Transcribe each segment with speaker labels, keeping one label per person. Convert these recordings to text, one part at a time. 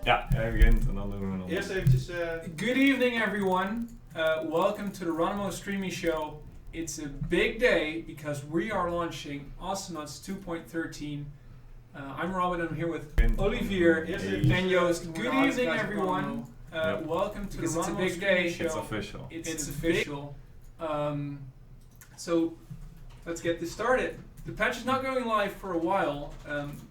Speaker 1: Ja, hij begint en dan doen we nog.
Speaker 2: Eerst eventjes...
Speaker 3: Good evening everyone. Welcome to the Ronimo Streamisho. It's a big day because we are launching Awesomeuts 2.13. I'm Robin and I'm here with Olivier and Joost. Good evening everyone. Welcome to the Ronimo Streamisho.
Speaker 1: It's official.
Speaker 3: It's official. So let's get this started. The patch is not going live for a while,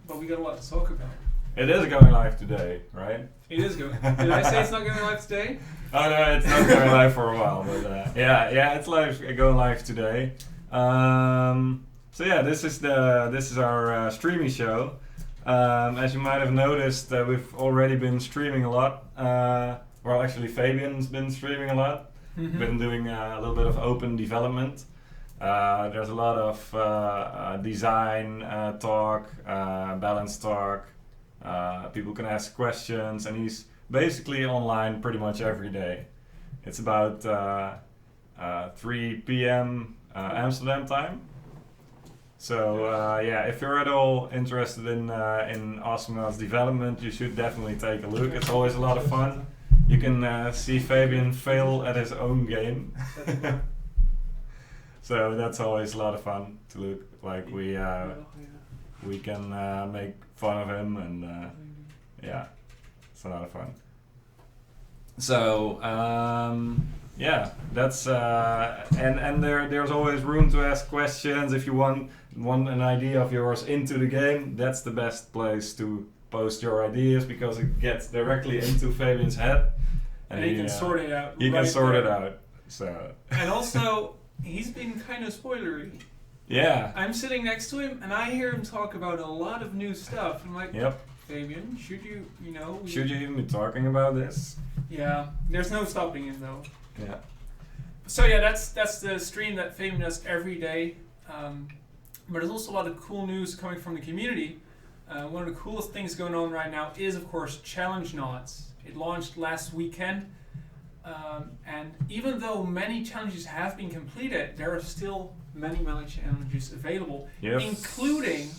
Speaker 3: but we got a lot to talk about.
Speaker 1: It is going live today, right?
Speaker 3: It is going. Did I say it's not going live today?
Speaker 1: Oh no, it's not going live for a while, but yeah, it's going live today. So yeah, this is our Streamisho. As you might have noticed, we've already been streaming a lot. Well, actually, Fabian's been streaming a lot.
Speaker 3: Mm-hmm.
Speaker 1: Been doing a little bit of open development. There's a lot of design talk, balance talk. People can ask questions, and he's basically online pretty much every day. It's about 3 p.m. Amsterdam time. So yeah, if you're at all interested in Awesomeuts development, you should definitely take a look. It's always a lot of fun. You can see Fabian fail at his own game. So that's always a lot of fun to look. Like we can make fun of him, and yeah, it's a lot of fun. So yeah, that's and there's always room to ask questions. If you want an idea of yours into the game, that's the best place to post your ideas, because it gets directly into Fabian's head,
Speaker 3: and he can sort it out.
Speaker 1: He can sort it out. So
Speaker 3: and also he's been kind of spoilery.
Speaker 1: Yeah.
Speaker 3: I'm sitting next to him and I hear him talk about a lot of new stuff. I'm like,
Speaker 1: yep.
Speaker 3: Fabian, should you
Speaker 1: should you even be talking about this?
Speaker 3: Yeah, there's no stopping him though.
Speaker 1: Yeah.
Speaker 3: So yeah, that's the stream that Fabian does every day. But there's also a lot of cool news coming from the community. One of the coolest things going on right now is, of course, Challengenauts. It launched last weekend. And even though many challenges have been completed, there are still many challenges available,
Speaker 1: yes,
Speaker 3: including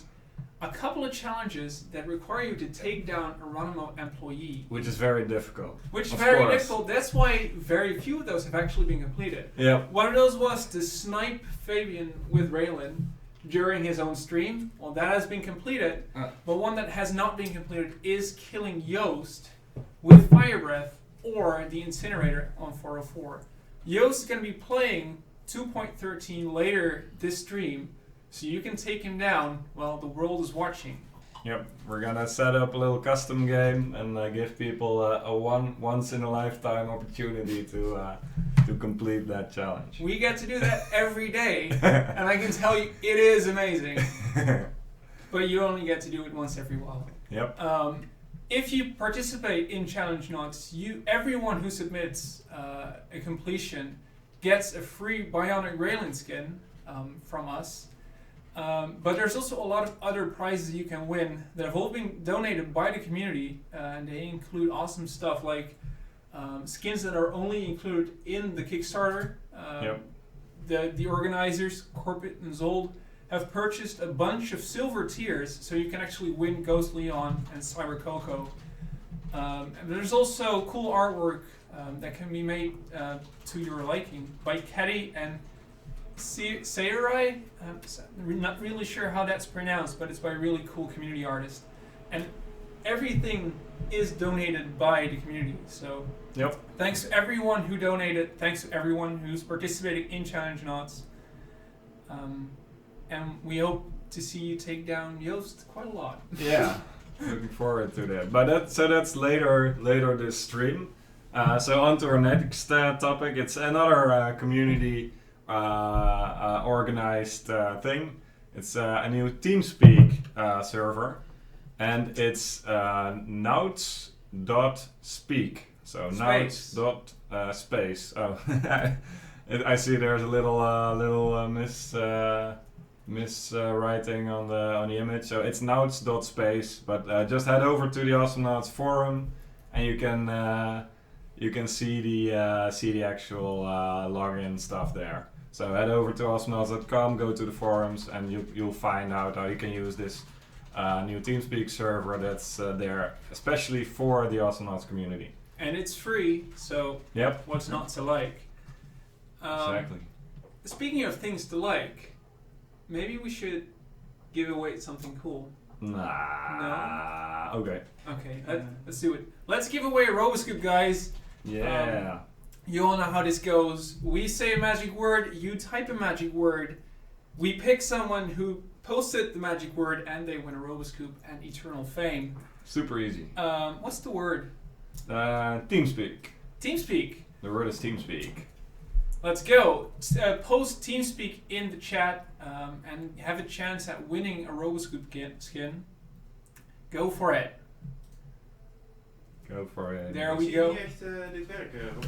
Speaker 3: a couple of challenges that require you to take down a Ronimo employee.
Speaker 1: Which is very difficult.
Speaker 3: Which is very difficult. That's why very few of those have actually been completed.
Speaker 1: Yep.
Speaker 3: One of those was to snipe Fabian with Raylan during his own stream. Well, that has been completed. But one that has not been completed is killing Joost with Fire Breath or the Incinerator on 404. Joost is going to be playing 2.13 later this stream, so you can take him down while the world is watching.
Speaker 1: Yep, we're gonna set up a little custom game and give people a once in a lifetime opportunity to complete that challenge.
Speaker 3: We get to do that every day, and I can tell you it is amazing. But you only get to do it once every while.
Speaker 1: Yep.
Speaker 3: If you participate in Challengenauts, everyone who submits a completion gets a free Bionic Raylan skin from us. But there's also a lot of other prizes you can win that have all been donated by the community, and they include awesome stuff like skins that are only included in the Kickstarter.
Speaker 1: Yep.
Speaker 3: The organizers, Corbett and Zold, have purchased a bunch of silver tiers, so you can actually win Ghost Leon and Cyber Coco. And there's also cool artwork that can be made to your liking by Keddy and Sayurai. I'm not really sure how that's pronounced, but it's by a really cool community artist. And everything is donated by the community. So
Speaker 1: yep.
Speaker 3: Thanks to everyone who donated. Thanks to everyone who's participating in Challengenauts. And we hope to see you take down Joost quite a lot.
Speaker 1: Yeah, looking forward to that. But that's later this stream. So on to our next topic. It's another community organized thing. It's a new TeamSpeak server, and it's nauts.speak. So nauts.space. Oh, I see there's a little miswriting on the image. So it's nauts.space, but just head over to the Awesomeuts forum, and you can see the actual login stuff there. So head over to awesomeuts.com, go to the forums, and you'll find out how you can use this new TeamSpeak server that's there, especially for the Awesomnauts community.
Speaker 3: And it's free, so
Speaker 1: Yep.
Speaker 3: what's not to like?
Speaker 1: Exactly.
Speaker 3: Speaking of things to like, maybe we should give away something cool.
Speaker 1: Nah. Okay.
Speaker 3: Okay, let's do it. Let's give away a Roboscoop, guys.
Speaker 1: Yeah.
Speaker 3: You all know how this goes. We say a magic word, you type a magic word. We pick someone who posted the magic word and they win a Roboscoop and eternal fame.
Speaker 1: Super easy.
Speaker 3: What's the word?
Speaker 1: TeamSpeak.
Speaker 3: TeamSpeak.
Speaker 1: The word is TeamSpeak.
Speaker 3: Let's go. Post TeamSpeak in the chat and have a chance at winning a Roboscoop skin. Go for it.
Speaker 1: Go for it.
Speaker 3: There we go.
Speaker 2: Dit werken, Rob?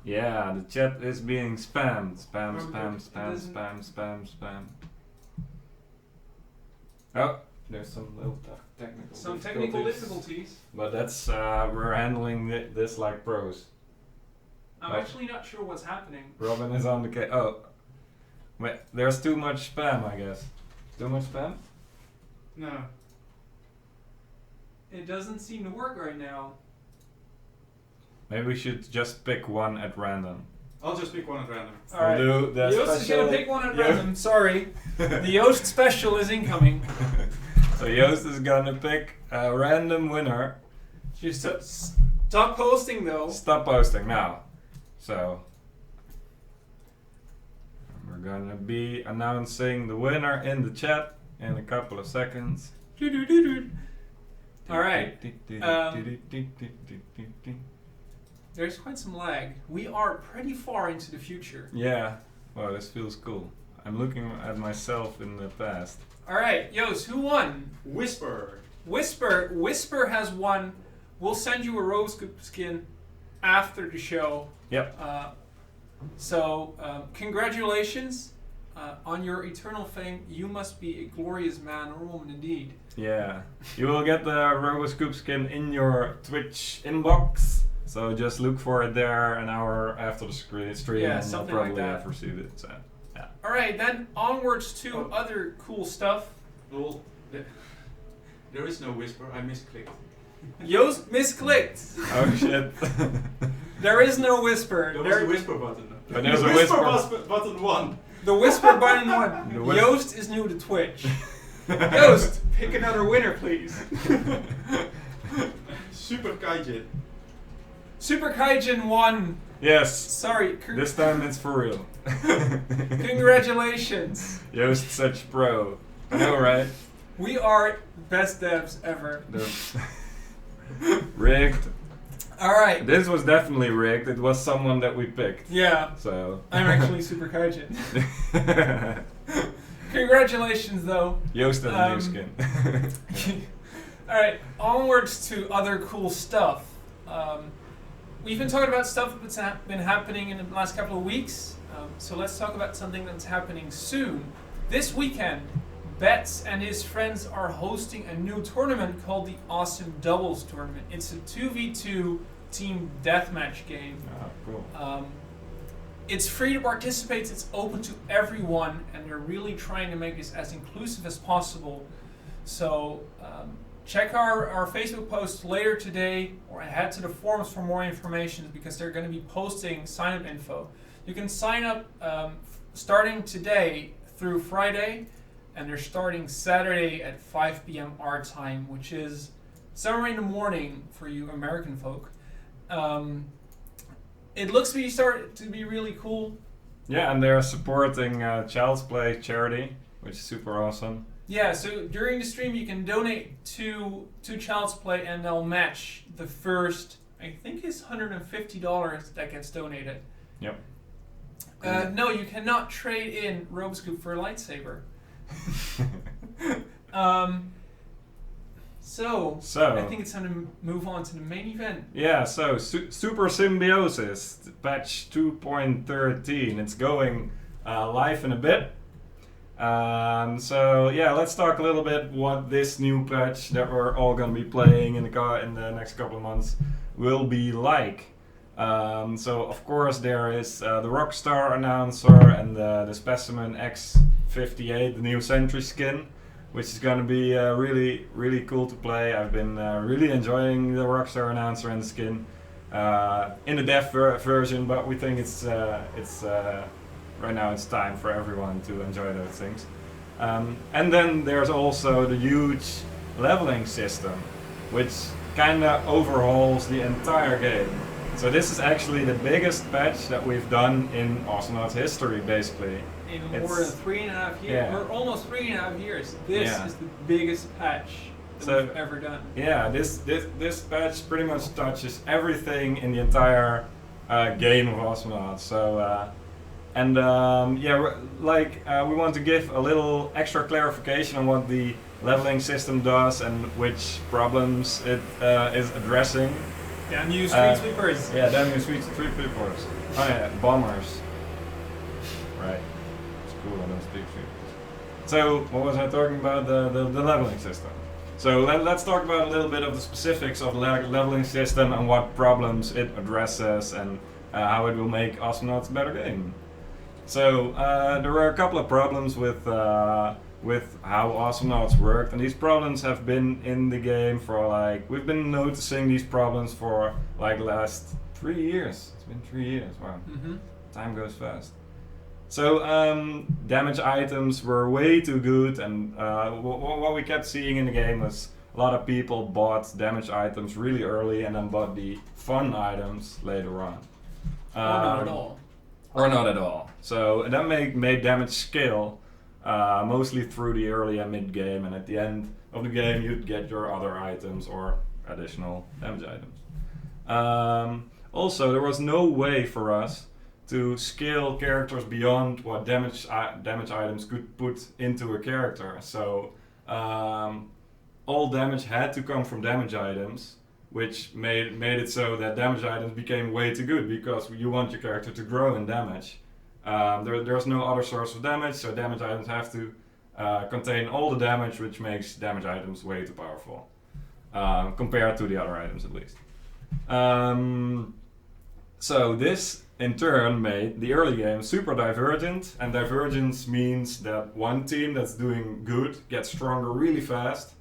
Speaker 1: Yeah, the chat is being spammed. Spam,
Speaker 3: Oh,
Speaker 1: spam,
Speaker 3: it
Speaker 1: spam,
Speaker 3: doesn't-
Speaker 1: spam, spam, spam. Oh, there's some little technical
Speaker 3: Some technical difficulties.
Speaker 1: But that's, we're handling this like pros.
Speaker 3: I'm
Speaker 1: Oh.
Speaker 3: actually not sure what's happening.
Speaker 1: Robin is on the case. Oh, wait, there's too much spam, I guess. Too much spam?
Speaker 2: No.
Speaker 3: It doesn't seem to work right now.
Speaker 1: Maybe we should just pick one at random.
Speaker 2: I'll just pick one at random.
Speaker 3: Alright.
Speaker 1: We'll do the
Speaker 3: Joost is
Speaker 1: special.
Speaker 3: gonna pick one at
Speaker 1: Yo-
Speaker 3: random. Sorry. The Joost special is incoming.
Speaker 1: So Joost is gonna pick a random winner.
Speaker 3: Just stop posting though.
Speaker 1: Stop posting now. So we're gonna be announcing the winner in the chat in a couple of seconds.
Speaker 3: Alright. There's quite some lag. We are pretty far into the future.
Speaker 1: Yeah. Wow, this feels cool. I'm looking at myself in the past.
Speaker 3: Alright, Joost, who won?
Speaker 2: Whisper.
Speaker 3: Whisper has won. We'll send you a Roboscoop skin after the show.
Speaker 1: Yep.
Speaker 3: So, congratulations on your eternal fame. You must be a glorious man or woman indeed.
Speaker 1: Yeah. You will get the Roboscoop skin in your Twitch inbox. So just look for it there an hour after the stream.
Speaker 3: Yeah,
Speaker 1: and
Speaker 3: something
Speaker 1: you'll
Speaker 3: like
Speaker 1: probably
Speaker 3: that.
Speaker 1: have received it. So, yeah.
Speaker 3: Alright, then onwards to other cool stuff.
Speaker 2: Well, there is no whisper. I misclicked.
Speaker 3: Joost misclicked.
Speaker 1: Oh shit.
Speaker 3: There is no whisper.
Speaker 2: There was a whisper button.
Speaker 1: But there's a
Speaker 2: the
Speaker 1: whisper.
Speaker 2: button 1.
Speaker 3: The whisper button won.
Speaker 1: The whis-
Speaker 3: Joost is new to Twitch. Joost, pick another winner, please.
Speaker 2: Super Kaijin.
Speaker 3: Super Kaijin won.
Speaker 1: Yes.
Speaker 3: Sorry.
Speaker 1: This time it's for real.
Speaker 3: Congratulations.
Speaker 1: Joost such pro. I know, right?
Speaker 3: We are best devs ever.
Speaker 1: Rigged.
Speaker 3: Alright.
Speaker 1: This was definitely rigged. It was someone that we picked.
Speaker 3: Yeah.
Speaker 1: So.
Speaker 3: I'm actually Super Kaijin. Congratulations, though.
Speaker 1: Joost has a new skin.
Speaker 3: Alright, onwards to other cool stuff. We've been talking about stuff that's been happening in the last couple of weeks. So let's talk about something that's happening soon. This weekend, Betts and his friends are hosting a new tournament called the Awesome Doubles Tournament. It's a 2v2 team deathmatch game.
Speaker 1: Oh, cool.
Speaker 3: It's free to participate, it's open to everyone, and they're really trying to make this as inclusive as possible. So check our Facebook post later today or head to the forums for more information because they're going to be posting sign-up info. You can sign up starting today through Friday, and they're starting Saturday at 5 p.m. our time, which is somewhere in the morning for you American folk. It looks to be really cool.
Speaker 1: Yeah, and they're supporting Child's Play charity, which is super awesome.
Speaker 3: Yeah, so during the stream you can donate to Child's Play and they'll match the first, I think it's $150 that gets donated.
Speaker 1: Yep.
Speaker 3: No, you cannot trade in Roboscoop for a lightsaber. So, I think it's time to move on to the main event.
Speaker 1: Yeah, so Super Symbiosis, patch 2.13. It's going live in a bit. So yeah, let's talk a little bit what this new patch that we're all going to be playing in the next couple of months will be like. So of course there is the Rockstar announcer and the Specimen X58, the new Sentry skin, which is going to be really cool to play. I've been really enjoying the Rockstar announcer and the skin in the dev version, but we think it's right now it's time for everyone to enjoy those things. And then there's also the huge leveling system, which kind of overhauls the entire game. So this is actually the biggest patch that we've done in Awesomenauts history, basically.
Speaker 3: In
Speaker 1: It's-
Speaker 3: more than 3.5 years,
Speaker 1: yeah.
Speaker 3: or almost 3.5 years, this
Speaker 1: Yeah.
Speaker 3: is the biggest patch that
Speaker 1: So-
Speaker 3: we've ever done.
Speaker 1: Yeah, this patch pretty much touches everything in the entire game of Awesomenauts. So, we want to give a little extra clarification on what the leveling system does and which problems it is addressing.
Speaker 3: Damn you, street sweepers!
Speaker 1: Yeah, damn you, street sweepers. Oh yeah, bombers. Right. It's cool, I don't speak sweepers. So, what was I talking about? The leveling system. So let's talk about a little bit of the specifics of the leveling system and what problems it addresses and how it will make Awesomenauts a better game. So there were a couple of problems with how Awesomenauts worked, and these problems have been in the game for we've been noticing these problems for the last 3 years. It's been 3 years. Wow, time goes fast. So damage items were way too good, and what we kept seeing in the game was a lot of people bought damage items really early and then bought the fun items later on.
Speaker 3: Or not at all.
Speaker 1: Or not at all. So that made damage scale mostly through the early and mid game, and at the end of the game you'd get your other items or additional damage items. Also, there was no way for us to scale characters beyond what damage items could put into a character. So all damage had to come from damage items, which made it so that damage items became way too good because you want your character to grow in damage. There's no other source of damage, so damage items have to contain all the damage, which makes damage items way too powerful compared to the other items at least. So this in turn made the early game super divergent, and divergence means that one team that's doing good gets stronger really fast,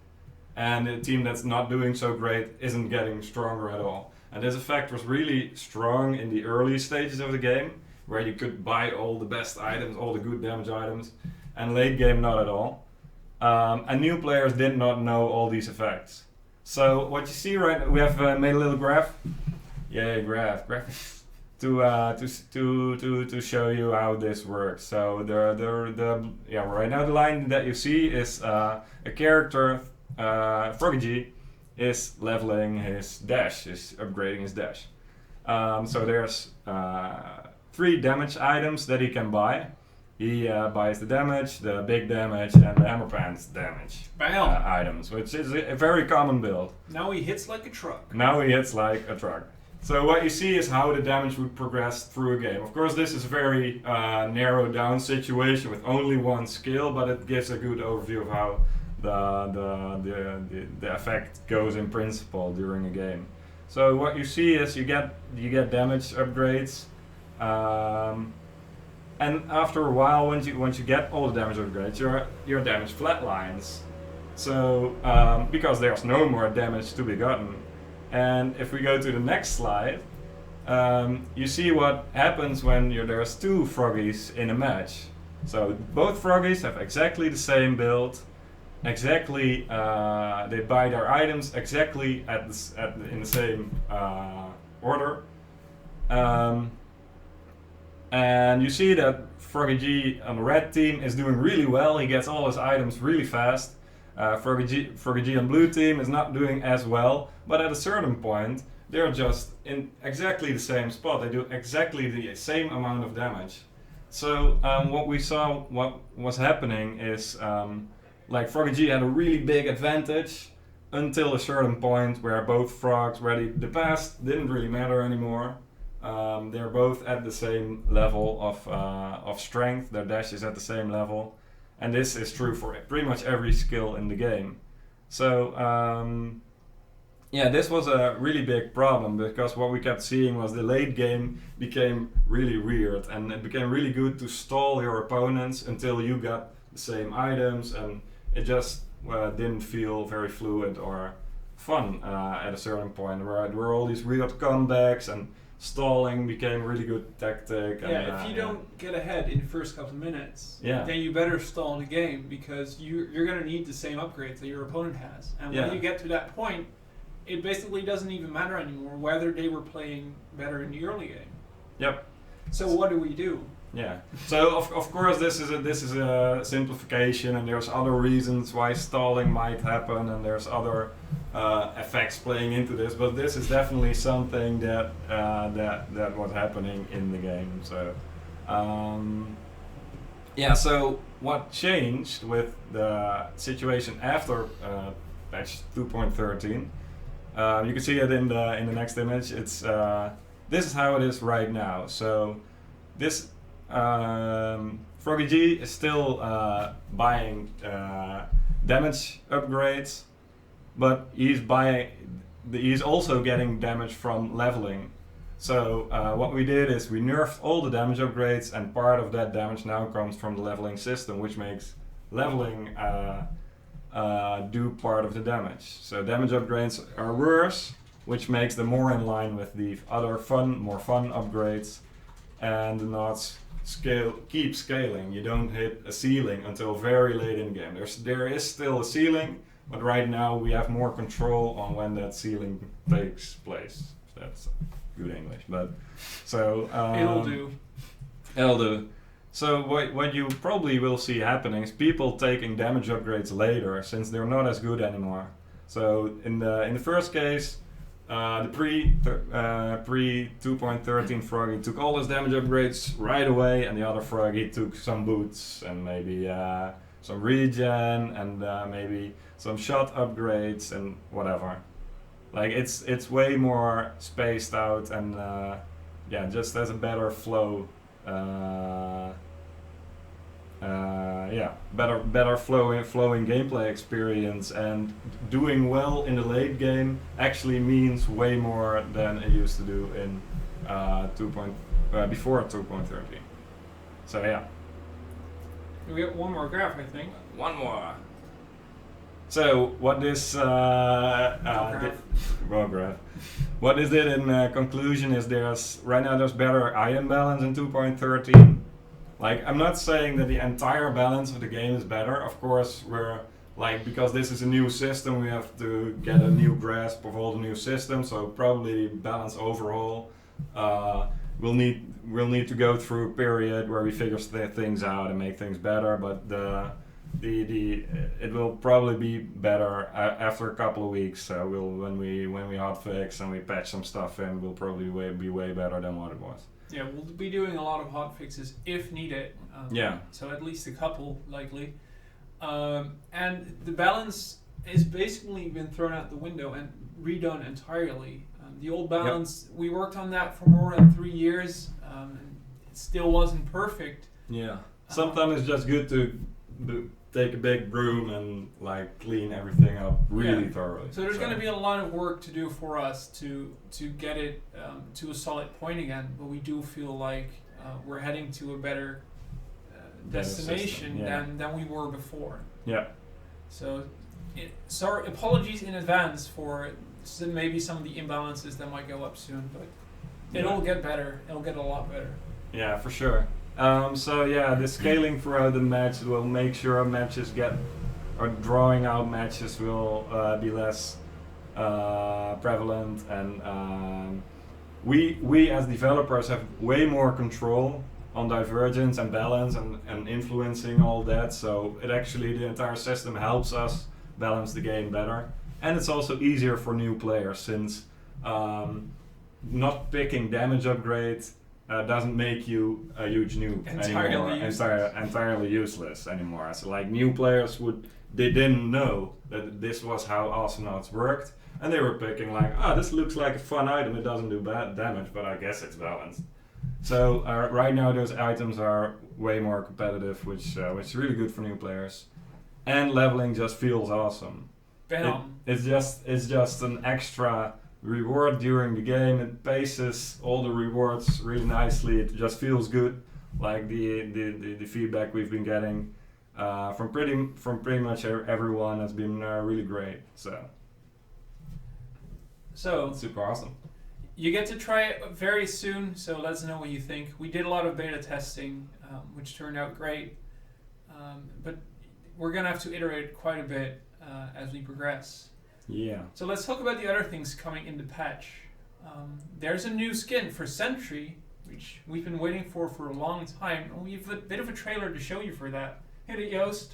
Speaker 1: and a team that's not doing so great isn't getting stronger at all. And this effect was really strong in the early stages of the game, where you could buy all the best items, all the good damage items, and late game not at all. And new players did not know all these effects. So what you see we have made a little graph. Yay, graph. To show you how this works. So right now the line that you see is a character, Froggy G, is leveling his dash, is upgrading his dash. So there's 3 damage items that he can buy. He buys the damage, the big damage, and the hammer pants damage items, which is a very common build.
Speaker 3: Now he hits like a truck.
Speaker 1: Now he hits like a truck. So what you see is how the damage would progress through a game. Of course, this is a very narrowed down situation with only one skill, but it gives a good overview of how the effect goes in principle during a game. So what you see is you get damage upgrades, and after a while, once you get all the damage upgrades, your damage flatlines. So because there's no more damage to be gotten. And if we go to the next slide, you see what happens when there's 2 Froggies in a match. So both Froggies have exactly the same build, exactly they buy their items exactly in the same order, and you see that Froggy G on the red team is doing really well. He gets all his items really fast. Froggy G on blue team is not doing as well, but at a certain point they're just in exactly the same spot. They do exactly the same amount of damage. So what we saw, what was happening is Froggy G had a really big advantage until a certain point where both frogs, where the past didn't really matter anymore. They're both at the same level of strength. Their dash is at the same level. And this is true for pretty much every skill in the game. So yeah, this was a really big problem because what we kept seeing was the late game became really weird, and it became really good to stall your opponents until you got the same items, and it just didn't feel very fluid or fun at a certain point where there were all these weird comebacks and stalling became a really good tactic.
Speaker 3: Yeah,
Speaker 1: And,
Speaker 3: if you don't get ahead in the first couple of minutes,
Speaker 1: Yeah.
Speaker 3: then you better stall the game because you're going to need the same upgrades that your opponent has. And
Speaker 1: Yeah.
Speaker 3: when you get to that point, it basically doesn't even matter anymore whether they were playing better in the early game.
Speaker 1: Yep.
Speaker 3: So what do we do?
Speaker 1: Yeah. So of course this is a simplification, and there's other reasons why stalling might happen, and there's other effects playing into this. But this is definitely something that was happening in the game. So yeah. So what changed with the situation after patch 2.13? You can see it in the next image. It's this is how it is right now. So this Froggy G is still buying damage upgrades, but he's also getting damage from leveling. So what we did is we nerfed all the damage upgrades, and part of that damage now comes from the leveling system, which makes leveling do part of the damage. So damage upgrades are worse, which makes them more in line with the other more fun upgrades, and not keep scaling. You don't hit a ceiling until very late in the game. There is still a ceiling, but right now we have more control on when that ceiling takes place. That's good English, but so
Speaker 3: It'll do.
Speaker 1: It'll do. So what you probably will see happening is people taking damage upgrades later, since they're not as good anymore. So in the first case, the pre 2.13 Froggy took all his damage upgrades right away, and the other Froggy took some boots and maybe some regen and maybe some shot upgrades and whatever. Like it's way more spaced out, and yeah, just has a better flow. Yeah, better flowing gameplay experience, and doing well in the late game actually means way more than it used to do in before 2.13. So yeah.
Speaker 3: We got one more graph, I think.
Speaker 1: One more. So what this what this did in conclusion is right now there's better item balance in 2.13. Like, I'm not saying that the entire balance of the game is better. Of course, because this is a new system, we have to get a new grasp of all the new systems. So probably balance overall. We'll need to go through a period where we figure things out and make things better. But it will probably be better after a couple of weeks. So when we hotfix and we patch some stuff in, we'll probably be way better than what it was.
Speaker 3: Yeah, we'll be doing a lot of hot fixes if needed.
Speaker 1: Yeah.
Speaker 3: So at least a couple, likely. And the balance has basically been thrown out the window and redone entirely. The old balance, we worked on that for more than 3 years. And it still wasn't perfect.
Speaker 1: Yeah. Sometimes it's just good to take a big broom and clean everything up really thoroughly.
Speaker 3: So there's going to be a lot of work to do for us to get it to a solid point again, but we do feel like we're heading to a better destination than we were before.
Speaker 1: Yeah.
Speaker 3: So sorry, apologies in advance for maybe some of the imbalances that might go up soon, but it'll get better. It'll get a lot better.
Speaker 1: Yeah, for sure. So yeah, the scaling throughout the match will make sure matches drawing out matches will be less prevalent, and we as developers have way more control on divergence and balance and influencing all that. So the entire system helps us balance the game better, and it's also easier for new players since not picking damage upgrades doesn't make you a huge noob entirely useless anymore. So new players they didn't know that this was how Challengenauts worked, and they were picking this looks like a fun item, it doesn't do bad damage, but I guess it's balanced. So right now those items are way more competitive, which is really good for new players, and leveling just feels awesome.
Speaker 3: bam.
Speaker 1: It's just an extra reward during the game. It paces all the rewards really nicely. It just feels good, like the feedback we've been getting from pretty much everyone has been really great. So it's super awesome.
Speaker 3: You get to try it very soon, so let us know what you think. We did a lot of beta testing, which turned out great, but we're gonna have to iterate quite a bit as we progress.
Speaker 1: Yeah.
Speaker 3: So let's talk about the other things coming in the patch. There's a new skin for Sentry, which we've been waiting for a long time, and we have a bit of a trailer to show you for that. Hit it, Joost.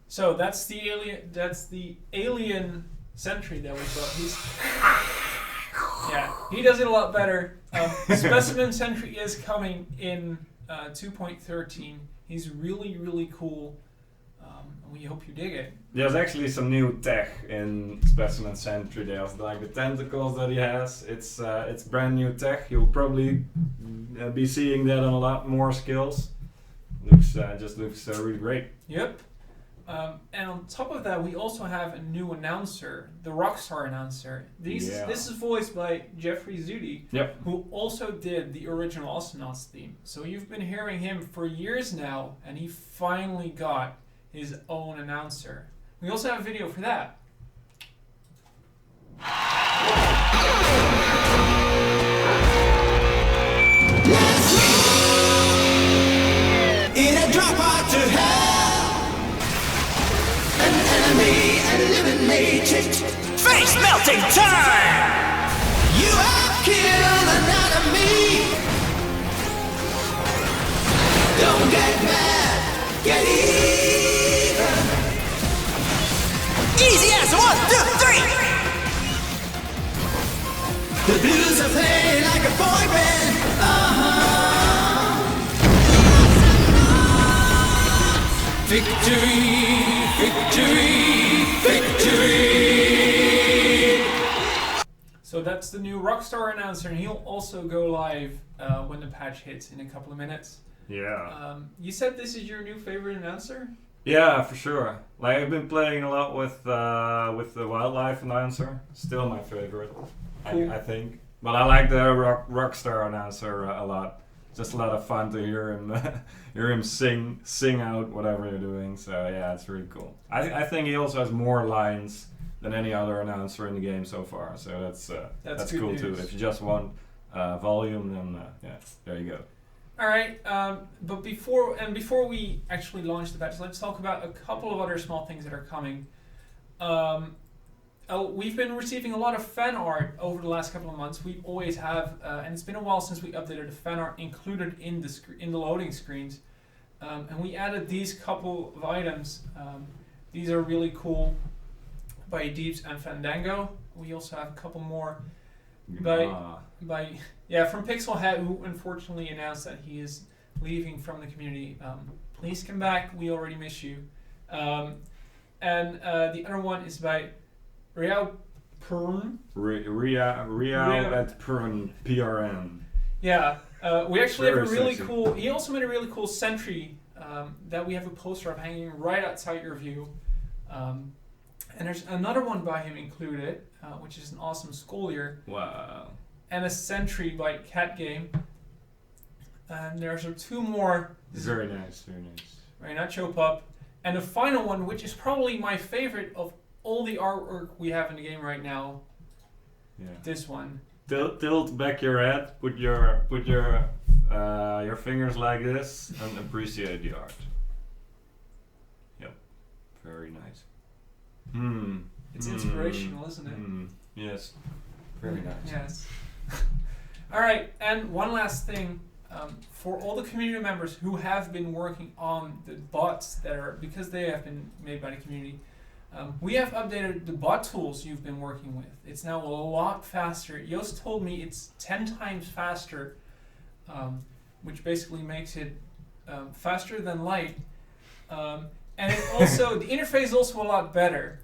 Speaker 3: So that's the alien Sentry that we got. He does it a lot better. Specimen Sentry is coming in 2.13. He's really, really cool. And we hope you dig it.
Speaker 1: There's actually some new tech in Specimen Sentry. There's like the tentacles that he has. It's brand new tech. You'll probably be seeing that on a lot more skills. Looks really great.
Speaker 3: Yep. And on top of that, we also have a new announcer, the Rockstar announcer. This is voiced by Jeffrey Zudi, who also did the original Astronauts theme. So you've been hearing him for years now, and he finally got his own announcer. We also have a video for that.
Speaker 4: In a dropout to hell, an enemy eliminated. Face melting time. You have killed an enemy. Don't get mad, get even. Easy as 1, 2, 3. The blues are playing like a boy band. Victory, victory, victory!
Speaker 3: So that's the new Rockstar announcer, and he'll also go live when the patch hits in a couple of minutes.
Speaker 1: Yeah.
Speaker 3: You said this is your new favorite announcer?
Speaker 1: Yeah, for sure. Like I've been playing a lot with the wildlife announcer. Still my favorite,
Speaker 3: Cool.
Speaker 1: I think. But I like the Rockstar announcer a lot. Just a lot of fun to hear him sing out whatever you're doing. So yeah, it's really cool. I think he also has more lines than any other announcer in the game so far. So that's
Speaker 3: good
Speaker 1: cool
Speaker 3: news.
Speaker 1: too. If you just want volume, then there you go.
Speaker 3: All right, but before we actually launch the patch, let's talk about a couple of other small things that are coming. We've been receiving a lot of fan art over the last couple of months. We always have, and it's been a while since we updated the fan art included in the loading screens. And we added these couple of items. These are really cool by Deeps and Fandango. We also have a couple more from Pixel Head, who unfortunately announced that he is leaving from the community. Please come back. We already miss you. And the other one is by Riao Pern.
Speaker 1: Riao at Pern, PRN.
Speaker 3: Yeah, we actually have a
Speaker 1: Very
Speaker 3: really
Speaker 1: sexy.
Speaker 3: cool. He also made a really cool Sentry that we have a poster of hanging right outside your view. And there's another one by him included, which is an awesome Scholier.
Speaker 1: Wow.
Speaker 3: And a Sentry by Cat Game. And there's two more.
Speaker 1: Very nice, very nice.
Speaker 3: Right, Nacho Pup. And the final one, which is probably my favorite of all the artwork we have in the game right now.
Speaker 1: Yeah.
Speaker 3: This one.
Speaker 1: Tilt back your head. Put your fingers like this and appreciate the art. Yep. Very nice.
Speaker 3: It's inspirational, isn't it?
Speaker 1: Yes. Very nice.
Speaker 3: Yes. All right, and one last thing. For all the community members who have been working on the bots that are, because they have been made by the community, we have updated the bot tools you've been working with. It's now a lot faster. Joost told me it's 10 times faster, which basically makes it faster than light. And it also, the interface is also a lot better.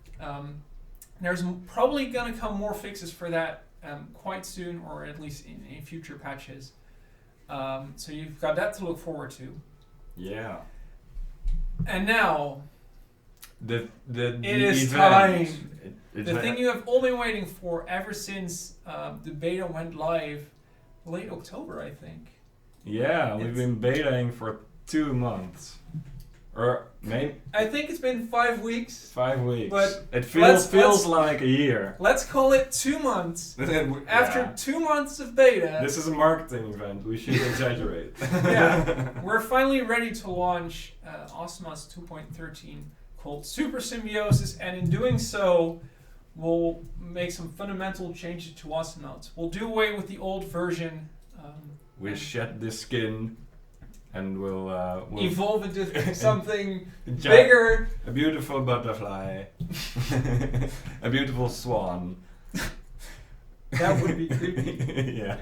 Speaker 3: There's probably going to come more fixes for that quite soon, or at least in future patches. So you've got that to look forward to.
Speaker 1: Yeah.
Speaker 3: And now,
Speaker 1: it
Speaker 3: is time. The thing you have all been waiting for ever since the beta went live late October, I think.
Speaker 1: Yeah, we've been betaing for 2 months. Or maybe...
Speaker 3: I think it's been 5 weeks.
Speaker 1: 5 weeks.
Speaker 3: But
Speaker 1: it feels like a year.
Speaker 3: Let's call it 2 months. After 2 months of beta...
Speaker 1: This is a marketing event. We should exaggerate.
Speaker 3: Yeah. We're finally ready to launch Awesomenauts 2.13 called Super Symbiosis, and in doing so, we'll make some fundamental changes to Awesomenauts. We'll do away with the old version.
Speaker 1: We shed the skin, and we'll
Speaker 3: evolve into something bigger.
Speaker 1: A beautiful butterfly. A beautiful swan.
Speaker 3: That would be creepy.
Speaker 1: Yeah.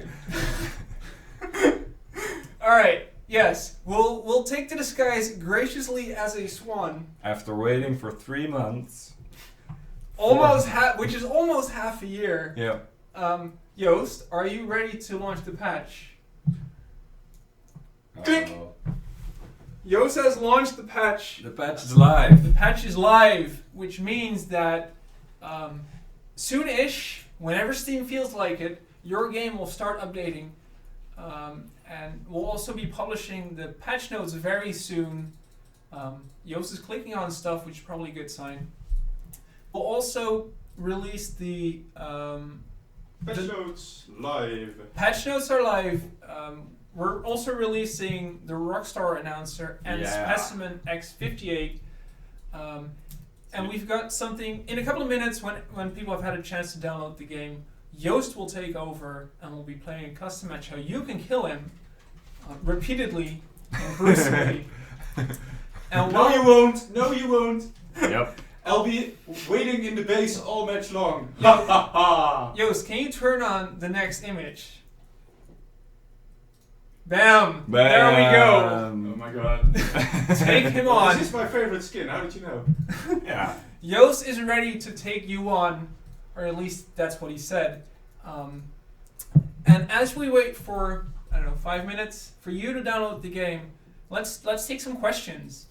Speaker 3: All right. Yes, we'll take the disguise graciously as a swan.
Speaker 1: After waiting for 3 months.
Speaker 3: Which is almost half a year.
Speaker 1: Yeah.
Speaker 3: Joost, are you ready to launch the patch? Click. Joost has launched the patch.
Speaker 1: The patch is live.
Speaker 3: The patch is live, which means that soon-ish, whenever Steam feels like it, your game will start updating. And we'll also be publishing the patch notes very soon. Joost is clicking on stuff, which is probably a good sign. We'll also release the...
Speaker 2: Patch notes live.
Speaker 3: Patch notes are live. We're also releasing the Rockstar Announcer and Specimen X58. And we've got something... In a couple of minutes, when people have had a chance to download the game, Joost will take over and we'll be playing a custom match how you can kill him repeatedly and gruesomely. And
Speaker 2: No, you won't. No, you won't.
Speaker 1: Yep.
Speaker 2: I'll be waiting in the base all match long.
Speaker 3: Joost, can you turn on the next image? Bam!
Speaker 1: Bam.
Speaker 3: There we go.
Speaker 2: Oh my god.
Speaker 3: Take him on.
Speaker 2: This is my favorite skin. How did you know?
Speaker 1: Yeah.
Speaker 3: Joost is ready to take you on, or at least that's what he said. And as we wait for, 5 minutes for you to download the game, let's take some questions.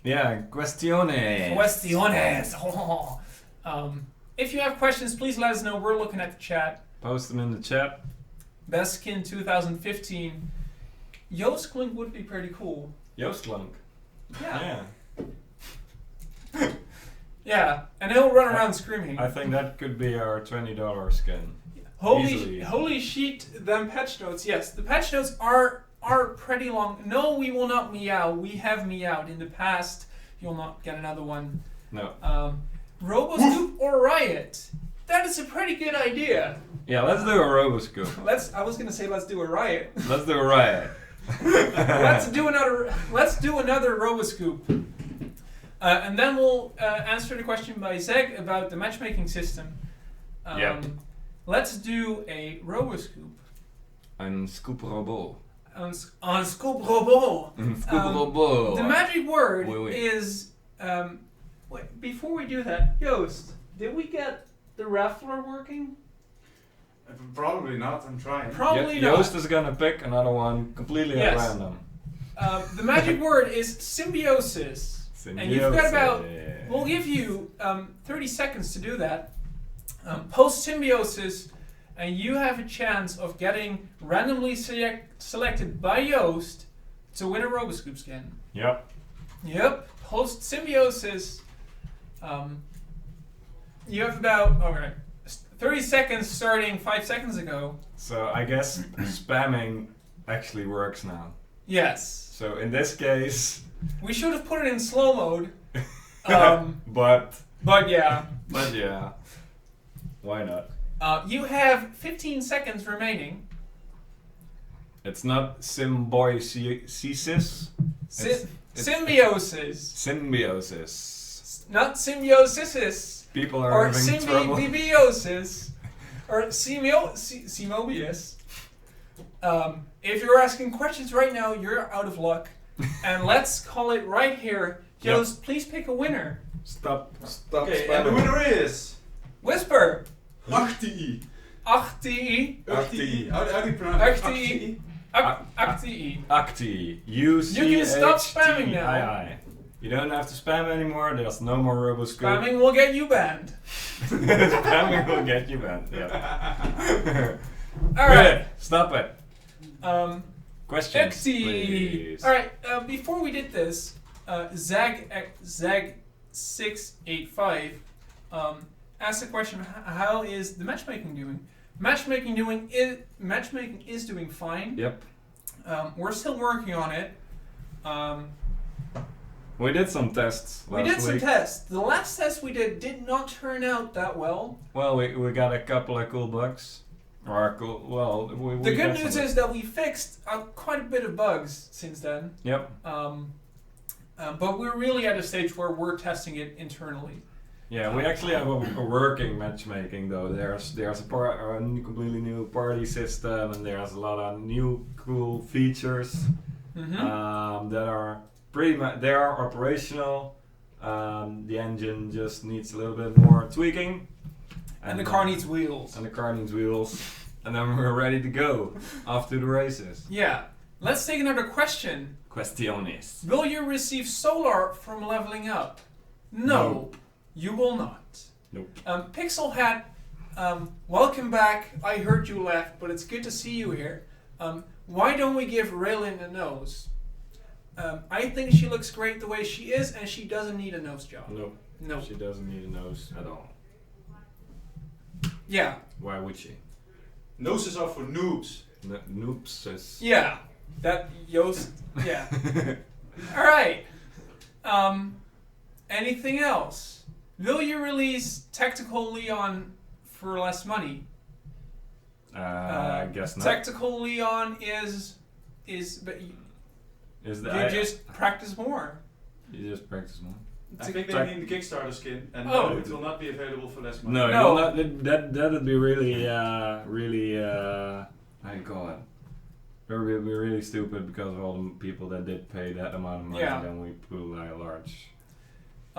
Speaker 1: Yeah, cuestiones.
Speaker 3: Cuestiones. If you have questions, please let us know. We're looking at the chat.
Speaker 1: Post them in the chat.
Speaker 3: Best skin 2015. Joost Klunk would be pretty cool.
Speaker 1: Joost Klunk.
Speaker 3: Yeah.
Speaker 1: Yeah.
Speaker 3: Yeah, and he'll run around screaming.
Speaker 1: I think that could be our $20 skin.
Speaker 3: Holy shit, them patch notes. Yes, the patch notes are pretty long. No, we will not meow. We have meowed in the past. You'll not get another one.
Speaker 1: No.
Speaker 3: Roboscoop or Riot? That is a pretty good idea.
Speaker 1: Yeah, let's do a Roboscoop.
Speaker 3: I was gonna say let's do a Riot.
Speaker 1: Let's do a Riot.
Speaker 3: Let's do another Roboscoop. And then we'll answer the question by Zeg about the matchmaking system. Let's do a Roboscoop.
Speaker 1: Een scoop robot.
Speaker 3: On Scoop Robot.
Speaker 1: Scoop robot.
Speaker 3: The magic word
Speaker 1: Oui.
Speaker 3: is... wait, before we do that, Joost, did we get the Raffler working?
Speaker 2: Probably not. I'm trying.
Speaker 3: Probably not.
Speaker 1: Joost is gonna pick another one completely at random.
Speaker 3: The magic word is symbiosis. And you've got about... We'll give you 30 seconds to do that. Post symbiosis, and you have a chance of getting randomly selected by Joost to win a Roboscoop skin. Yep. Post symbiosis. You have about 30 seconds starting 5 seconds ago.
Speaker 1: So I guess spamming actually works now.
Speaker 3: Yes.
Speaker 1: So in this case...
Speaker 3: We should have put it in slow mode. But yeah.
Speaker 1: Why not?
Speaker 3: You have 15 seconds remaining.
Speaker 1: It's not symbiosis. It's
Speaker 3: Symbiosis.
Speaker 1: symbiosis.
Speaker 3: Not symbiosis.
Speaker 1: People are
Speaker 3: Or
Speaker 1: having trouble.
Speaker 3: symbiosis. Or Symobius. If you're asking questions right now, you're out of luck. And let's call it right here.
Speaker 1: Yep.
Speaker 3: Joost, please pick a winner.
Speaker 1: Stop
Speaker 2: Okay, and the
Speaker 1: spamming.
Speaker 2: winner is...
Speaker 3: Whisper.
Speaker 2: 8i.
Speaker 3: 8i.
Speaker 2: 8i. How do you pronounce it?
Speaker 3: 8i. 8i.
Speaker 1: Acti.
Speaker 3: You can stop spamming now.
Speaker 1: Aye. You don't have to spam anymore. There's no more RoboScoop.
Speaker 3: Spamming will get you banned.
Speaker 1: Spamming will get you banned. Yeah.
Speaker 3: Alright.
Speaker 1: Stop it. Questions,
Speaker 3: Exy.
Speaker 1: please.
Speaker 3: Alright, before we did this, Zag685 asked the question, how is the matchmaking doing? Matchmaking is doing fine.
Speaker 1: Yep.
Speaker 3: We're still working on it.
Speaker 1: We did some tests last
Speaker 3: We did some
Speaker 1: week.
Speaker 3: tests. The last test we did not turn out that well.
Speaker 1: Well, we got a couple of cool bugs. Or cool. Well, we
Speaker 3: The good
Speaker 1: got
Speaker 3: news
Speaker 1: some.
Speaker 3: is that we fixed quite a bit of bugs since then.
Speaker 1: Yep.
Speaker 3: But we're really at a stage where we're testing it internally.
Speaker 1: Yeah, we actually have a working matchmaking though. There's a completely new party system, and there's a lot of new cool features that are they are operational. The engine just needs a little bit more tweaking.
Speaker 3: And the car needs wheels.
Speaker 1: And the car needs wheels. And then we're ready to go off to the races.
Speaker 3: Yeah. Let's take another question.
Speaker 1: Questiones.
Speaker 3: Will you receive solar from leveling up? No,
Speaker 1: Nope.
Speaker 3: you will not.
Speaker 1: Nope.
Speaker 3: Pixel Hat, welcome back. I heard you left, but it's good to see you here. Why don't we give Raylin a nose? I think she looks great the way she is, and she doesn't need a nose job.
Speaker 1: Nope.
Speaker 3: No.
Speaker 1: She doesn't need a nose at all.
Speaker 3: Yeah.
Speaker 1: Why would she?
Speaker 2: Noses are for noobs.
Speaker 1: Noops is...
Speaker 3: Yeah. That Joost. Yeah. All right. Anything else? Will you release Tactical Leon for less money?
Speaker 1: I guess not.
Speaker 3: Tactical Leon is but you
Speaker 1: Is
Speaker 3: just practice more.
Speaker 1: You just practice more.
Speaker 2: I think they mean the Kickstarter skin, and
Speaker 3: Oh.
Speaker 2: no, it will not be available for less money.
Speaker 1: No,
Speaker 3: No.
Speaker 1: it will not, that would be really, how do you call it? It would be really stupid because of all the people that did pay that amount of money,
Speaker 3: Yeah.
Speaker 1: and then we put a large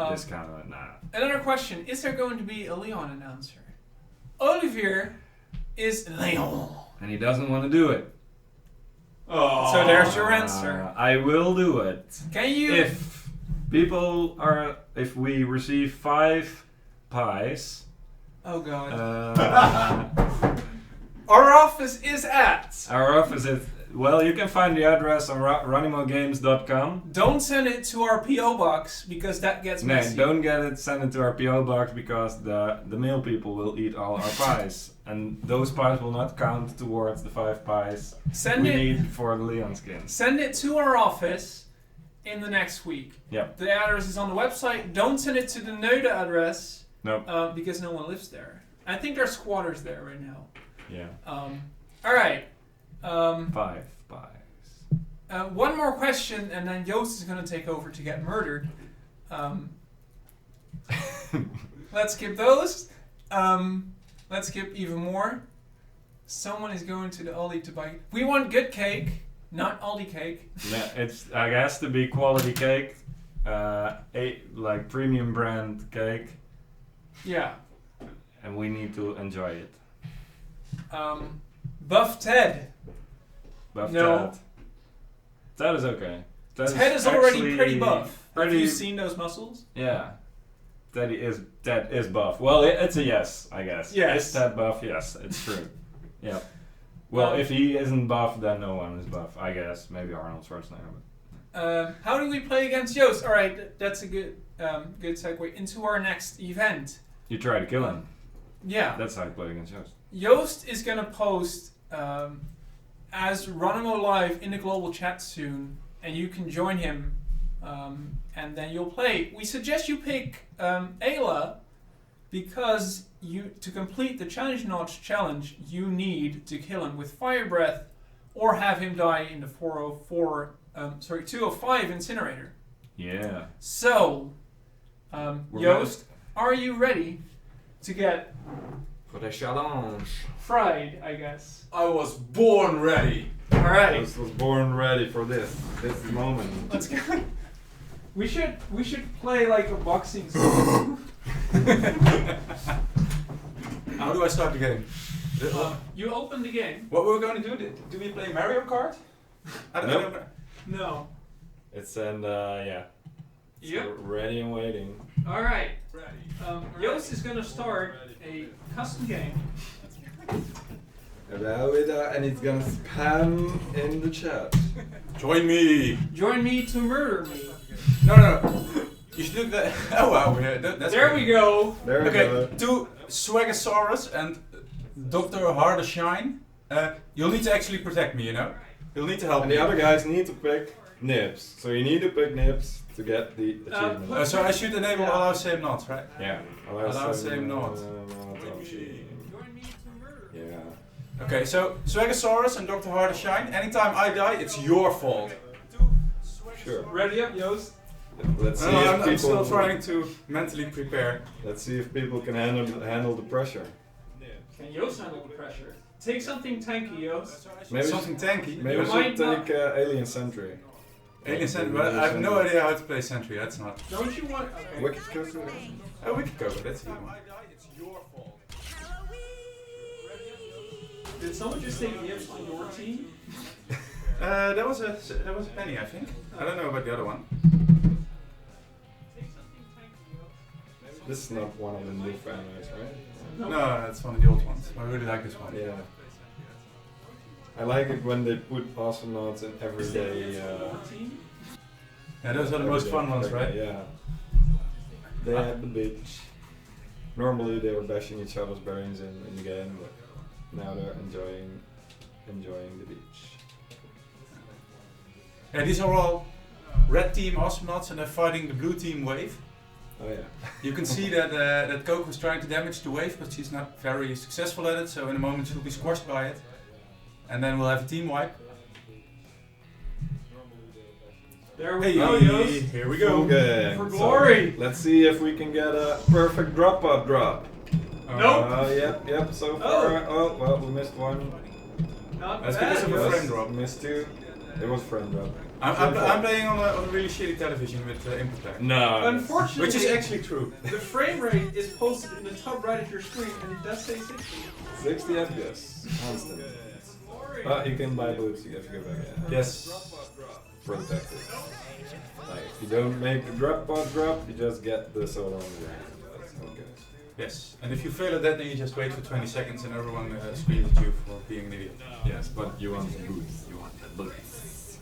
Speaker 1: discount on it. Nah.
Speaker 3: Another question: is there going to be a Leon announcer? Olivier is Leon.
Speaker 1: And he doesn't want to do it.
Speaker 2: Oh.
Speaker 3: So there's your answer.
Speaker 1: I will do it.
Speaker 3: Can you?
Speaker 1: If we receive 5 pies,
Speaker 3: Oh God.
Speaker 1: uh,
Speaker 3: Our office is at.
Speaker 1: our office is, well, you can find the address on ronimogames.com.
Speaker 3: Don't send it to our PO box because that gets
Speaker 1: No,
Speaker 3: messy.
Speaker 1: don't get it, send it to our PO box because the mail people will eat all our pies. And those pies will not count towards the 5 pies
Speaker 3: Send
Speaker 1: we
Speaker 3: it.
Speaker 1: need for the Leon skins.
Speaker 3: Send it to our office in the next week.
Speaker 1: Yep.
Speaker 3: The address is on the website. Don't send it to the Noda address
Speaker 1: Nope.
Speaker 3: because no one lives there. I think there's squatters there right now.
Speaker 1: Yeah.
Speaker 3: All right.
Speaker 1: 5 pies.
Speaker 3: One more question, and then Joost is going to take over to get murdered. Let's skip those. Let's skip even more. Someone is going to the Aldi to buy. We want good cake, not Aldi cake.
Speaker 1: Yeah, it has to be quality cake, like premium brand cake,
Speaker 3: Yeah.
Speaker 1: and we need to enjoy it.
Speaker 3: Buff Ted.
Speaker 1: Buff
Speaker 3: No.
Speaker 1: Ted. Ted is okay.
Speaker 3: Ted is already
Speaker 1: actually
Speaker 3: pretty buff. Have
Speaker 1: pretty-
Speaker 3: you seen those muscles?
Speaker 1: Yeah. Ted is buff. Well, it's a yes, I guess.
Speaker 3: Yes.
Speaker 1: Is Ted buff? Yes, it's true. Yeah. Well, if he isn't buff, then no one is buff, I guess. Maybe Arnold Schwarzenegger. But
Speaker 3: How do we play against Joost? All right, that's a good segue into our next event.
Speaker 1: you try to kill him.
Speaker 3: Yeah.
Speaker 1: That's how you play against Joost.
Speaker 3: Joost is going to post as Ronimo Live in the global chat soon, and you can join him, and then you'll play. We suggest you pick Ayla, because to complete the Challengenauts challenge, you need to kill him with Fire Breath or have him die in the 205 incinerator.
Speaker 1: Yeah.
Speaker 3: So,
Speaker 1: We're
Speaker 3: Joost, are you ready to get
Speaker 5: For the challenge.
Speaker 3: fried, I guess?
Speaker 5: I was born ready.
Speaker 3: All
Speaker 5: I
Speaker 3: right,
Speaker 5: was born ready for this moment.
Speaker 3: let's go. We should play like a boxing song.
Speaker 2: How do I start the game?
Speaker 3: You open the game.
Speaker 2: What we're going to do? Do we play Mario Kart? I don't
Speaker 1: Nope.
Speaker 2: know.
Speaker 3: No.
Speaker 1: It's yeah.
Speaker 3: Yep.
Speaker 1: So ready and waiting.
Speaker 3: All right. Joost is gonna start a custom game.
Speaker 5: And it's gonna spam in the chat.
Speaker 2: Join me.
Speaker 3: Join me to murder me.
Speaker 2: No. You should do that. Oh wow, yeah, that's
Speaker 3: There
Speaker 2: great.
Speaker 3: we go.
Speaker 5: There we
Speaker 2: Okay,
Speaker 5: go.
Speaker 2: to Swagasaurus and Dr. Hardeshine, you'll need to actually protect me, you know? You'll need to help
Speaker 5: And
Speaker 2: me.
Speaker 5: the other guys need to pick nibs. So you need to pick nibs to get the achievement.
Speaker 2: So I should enable
Speaker 3: Yeah.
Speaker 2: allow same not, right?
Speaker 1: Yeah.
Speaker 2: Allow same not.
Speaker 3: Join me to murder me.
Speaker 5: Yeah.
Speaker 2: Okay, so Swagasaurus and Dr. Hardeshine, anytime I die, it's your fault.
Speaker 5: Sure.
Speaker 3: Ready up, Joost?
Speaker 5: Let's see
Speaker 2: No,
Speaker 5: if
Speaker 2: I'm
Speaker 5: people.
Speaker 2: still trying to mentally prepare.
Speaker 5: Let's see if people can handle the pressure.
Speaker 3: Can Joost handle the pressure? Take something tanky, Joost.
Speaker 5: Maybe
Speaker 2: Something tanky.
Speaker 5: Maybe
Speaker 3: You
Speaker 5: we
Speaker 3: might
Speaker 5: should
Speaker 3: not-
Speaker 5: take Alien Sentry.
Speaker 2: Alien Sentry, but I have no idea how to play Sentry, that's not.
Speaker 3: Don't you want? Okay.
Speaker 5: Wicked Coco.
Speaker 2: Oh, we could go, but that's a good one.
Speaker 3: Did someone just say nibs on your team?
Speaker 2: That was a penny, I think. I don't know about the other one.
Speaker 3: Take something tanky, Joost.
Speaker 5: This is not one of the new families, right?
Speaker 3: No.
Speaker 2: No, that's one of the old ones. I really like this one.
Speaker 5: Yeah. I like it when they put astronauts in everyday.
Speaker 3: Team?
Speaker 2: Yeah, those are the most fun ones, right?
Speaker 5: Yeah. They at the beach. Normally they were bashing each other's brains in the game, but now they're enjoying the beach.
Speaker 2: Yeah, these are all red team astronauts and they're fighting the blue team wave.
Speaker 5: Oh yeah.
Speaker 2: You can see that Coco's trying to damage the wave, but she's not very successful at it, so in a moment she'll be squashed by it. And then we'll have a team wipe.
Speaker 3: There we
Speaker 2: Hey,
Speaker 3: go, Joost.
Speaker 2: here we
Speaker 5: Full
Speaker 2: go.
Speaker 5: game.
Speaker 3: For
Speaker 5: So,
Speaker 3: glory.
Speaker 5: let's see if we can get a perfect drop-up drop.
Speaker 3: Nope.
Speaker 5: Yep, so far. Oh, well, we missed one.
Speaker 3: Not
Speaker 2: That's
Speaker 3: bad,
Speaker 2: because of a
Speaker 3: Joost.
Speaker 2: frame drop.
Speaker 5: Missed two. It was frame drop.
Speaker 2: I'm playing on a really shitty television with input lag.
Speaker 1: No.
Speaker 3: Unfortunately,
Speaker 2: Which is actually true.
Speaker 3: the frame rate is posted in the top right of your screen, and it does say 60.
Speaker 5: 60 FPS. Constant. You can buy boots if you go back. Yeah.
Speaker 2: Yes.
Speaker 5: Protected. Like, if you don't make the drop pod drop, you just get the solo on the ground. That's not good.
Speaker 2: Yes. And if you fail at that, then you just wait for 20 seconds and everyone screams at you for being an idiot.
Speaker 1: Yes, but you want the boots. You want the boots.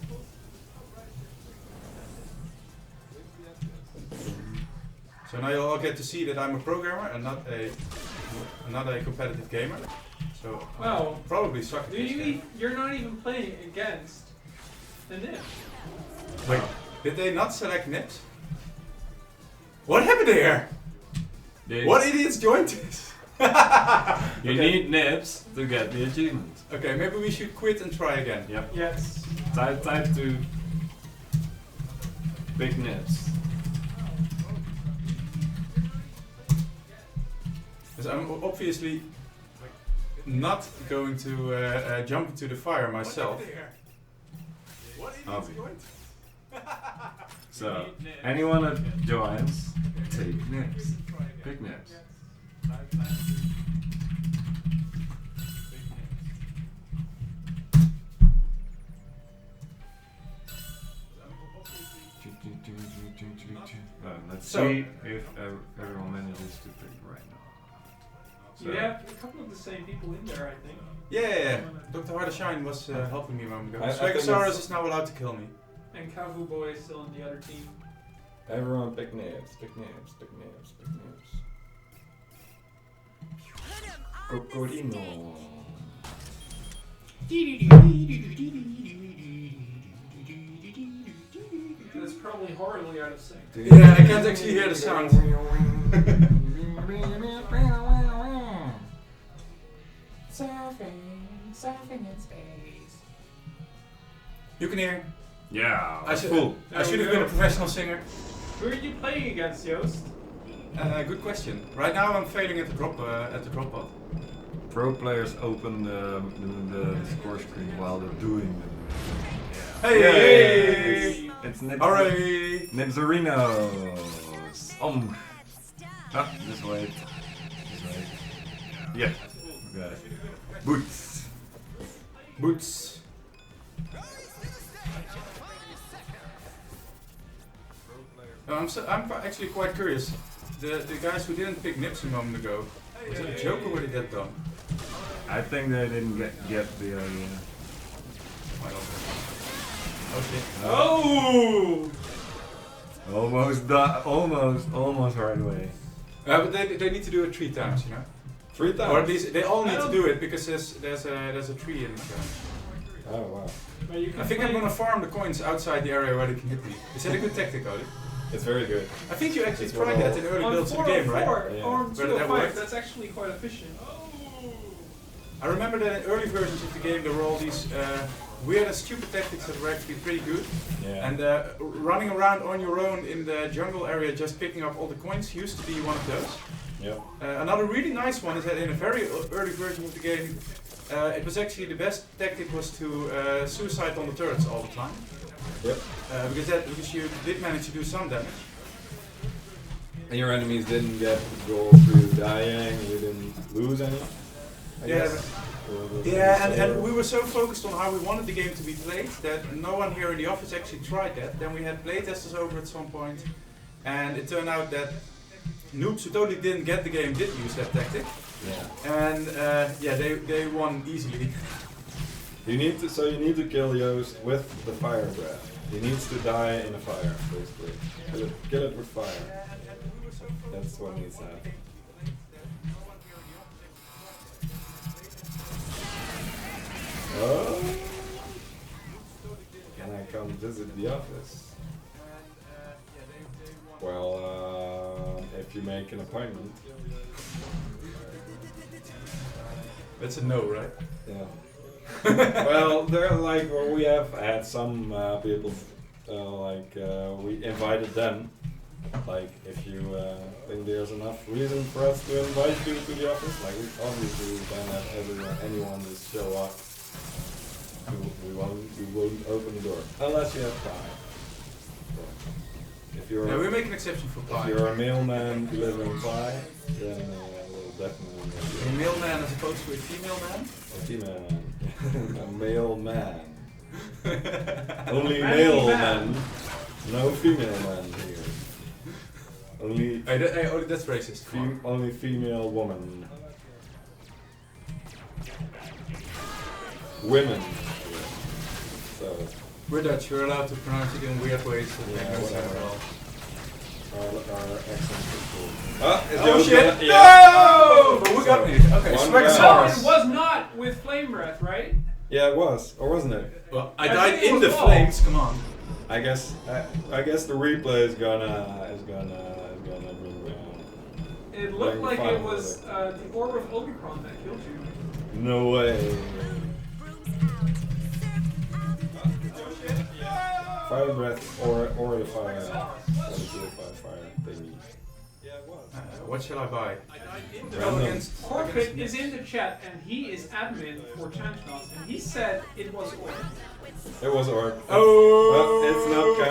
Speaker 2: So now you'll all get to see that I'm a programmer and not a competitive gamer. So
Speaker 3: Wow.
Speaker 2: probably suck at this game.
Speaker 3: You're not even playing against the nib.
Speaker 2: Wait, did they not select nips? What happened there? What idiots joined this?
Speaker 1: You
Speaker 2: Okay.
Speaker 1: need nibs to get the achievement.
Speaker 2: Okay, maybe we should quit and try again.
Speaker 1: Yep.
Speaker 3: Yes.
Speaker 1: Type to big nibs.
Speaker 2: Because I'm obviously not going to jump into the fire myself.
Speaker 1: Okay. So, anyone that joins, take nibs. Big nibs. Let's
Speaker 2: So-
Speaker 1: see if everyone manages to pick right now.
Speaker 3: You have a couple of the same people in there, I think.
Speaker 2: Yeah, Dr. Hardeshine was helping me a moment ago.
Speaker 5: I think
Speaker 2: Swagasaurus
Speaker 5: it's-
Speaker 2: is now allowed to kill me.
Speaker 3: And Kavu Boy is still in the other team.
Speaker 5: Everyone pick nibs, pick nibs, pick nibs, pick nibs. Cocorino.
Speaker 3: That's probably horribly out of sync.
Speaker 2: Yeah, I can't actually hear the sound.
Speaker 6: Surfing in space.
Speaker 2: You can hear.
Speaker 1: Yeah.
Speaker 2: I should
Speaker 5: Cool.
Speaker 2: I should have been a professional singer.
Speaker 3: Who are you playing against, Joost?
Speaker 2: Good question. Right now I'm failing at the drop pod.
Speaker 1: Pro players open the score screen while they're doing them.
Speaker 2: Hey!
Speaker 1: It's Nibs.
Speaker 2: Alright!
Speaker 1: Nibsarinos. Just wait. Yeah. Got it. Boots.
Speaker 2: Boots. I'm actually quite curious. The guys who didn't pick Nips a moment ago, was it a joke or what did that done?
Speaker 1: I think they didn't get the
Speaker 2: Why not? Oh shit.
Speaker 3: Oh!
Speaker 1: almost done. Almost right away.
Speaker 2: But they need to do it 3 times, you know?
Speaker 5: 3 times?
Speaker 2: Or at least they all need to do it because there's a tree in it.
Speaker 5: Oh wow.
Speaker 3: But you can
Speaker 2: I think
Speaker 3: play-
Speaker 2: I'm gonna farm the coins outside the area where they can hit me. Is that a good tactic, Oli?
Speaker 5: It's very good.
Speaker 2: I think you actually
Speaker 5: It's
Speaker 2: tried that in early
Speaker 3: on
Speaker 2: builds of the game, right?
Speaker 3: 404
Speaker 5: Yeah.
Speaker 3: or on
Speaker 2: Where did that
Speaker 3: 205,
Speaker 2: work?
Speaker 3: that's actually quite efficient.
Speaker 2: I remember that in early versions of the game there were all these weird and stupid tactics that were actually pretty good.
Speaker 5: Yeah.
Speaker 2: And running around on your own in the jungle area just picking up all the coins used to be one of those.
Speaker 5: Yep.
Speaker 2: Another really nice one is that in a very early version of the game, it was actually the best tactic was to suicide on the turrets all the time.
Speaker 5: Yep.
Speaker 2: Because you did manage to do some damage.
Speaker 5: And your enemies didn't go through dying, you didn't lose any? I
Speaker 2: Yeah,
Speaker 5: guess. Or was it
Speaker 2: Yeah, and
Speaker 5: similar?
Speaker 2: we were so focused on how we wanted the game to be played that no one here in the office actually tried that. Then we had playtesters over at some point, and it turned out that noobs who totally didn't get the game did use that tactic,
Speaker 5: Yeah.
Speaker 2: and they won easily.
Speaker 5: You need to kill Yost with the fire breath. He needs to die in a fire, basically. Kill it with fire. That's what needs to happen. Oh! Can I come visit the office? Well, if you make an appointment.
Speaker 2: That's a no, right?
Speaker 5: Yeah. Well, they're like, well, we have had some people, we invited them. Like, if you think there's enough reason for us to invite you to the office, like, we obviously can't have anyone just show up. We won't open the door. Unless you have time. So, if you're,
Speaker 2: Yeah, we make an exception for
Speaker 5: if
Speaker 2: pie.
Speaker 5: you're a mailman delivering pie, then we'll definitely
Speaker 2: A male man as opposed to a female man?
Speaker 5: a female man. A male man. Only
Speaker 3: Man,
Speaker 5: male
Speaker 3: man.
Speaker 5: men. No female men here. Only
Speaker 2: That's racist.
Speaker 5: only female woman. Women. So
Speaker 2: We're Dutch, you're allowed to pronounce it in weird ways that
Speaker 5: Yeah,
Speaker 2: make no sense at
Speaker 5: whatever.
Speaker 2: all.
Speaker 5: our accent is cool. Ah, it's
Speaker 2: Oh
Speaker 5: Joe's
Speaker 2: shit!
Speaker 5: gonna-
Speaker 2: No! But who got me? Okay,
Speaker 5: One
Speaker 2: Swag
Speaker 5: guy.
Speaker 3: No,
Speaker 2: Sauce.
Speaker 3: it was not with flame breath, right?
Speaker 5: Yeah, it was, or wasn't it?
Speaker 2: Well, I
Speaker 3: I
Speaker 2: died
Speaker 3: think it
Speaker 2: in
Speaker 3: was
Speaker 2: the
Speaker 3: all.
Speaker 2: flames, come on.
Speaker 5: I guess the replay is gonna bring
Speaker 3: It looked
Speaker 5: Bring
Speaker 3: like
Speaker 5: fire
Speaker 3: it was
Speaker 5: with
Speaker 3: the orb of Omicron that killed you.
Speaker 5: no way. Fire breath or the fire thingy.
Speaker 2: What shall I buy?
Speaker 5: Random.
Speaker 2: Against
Speaker 3: Corpit is in the chat and he is admin for Challengenauts and he said it was orb.
Speaker 5: It was orc.
Speaker 2: Oh!
Speaker 5: Well, it's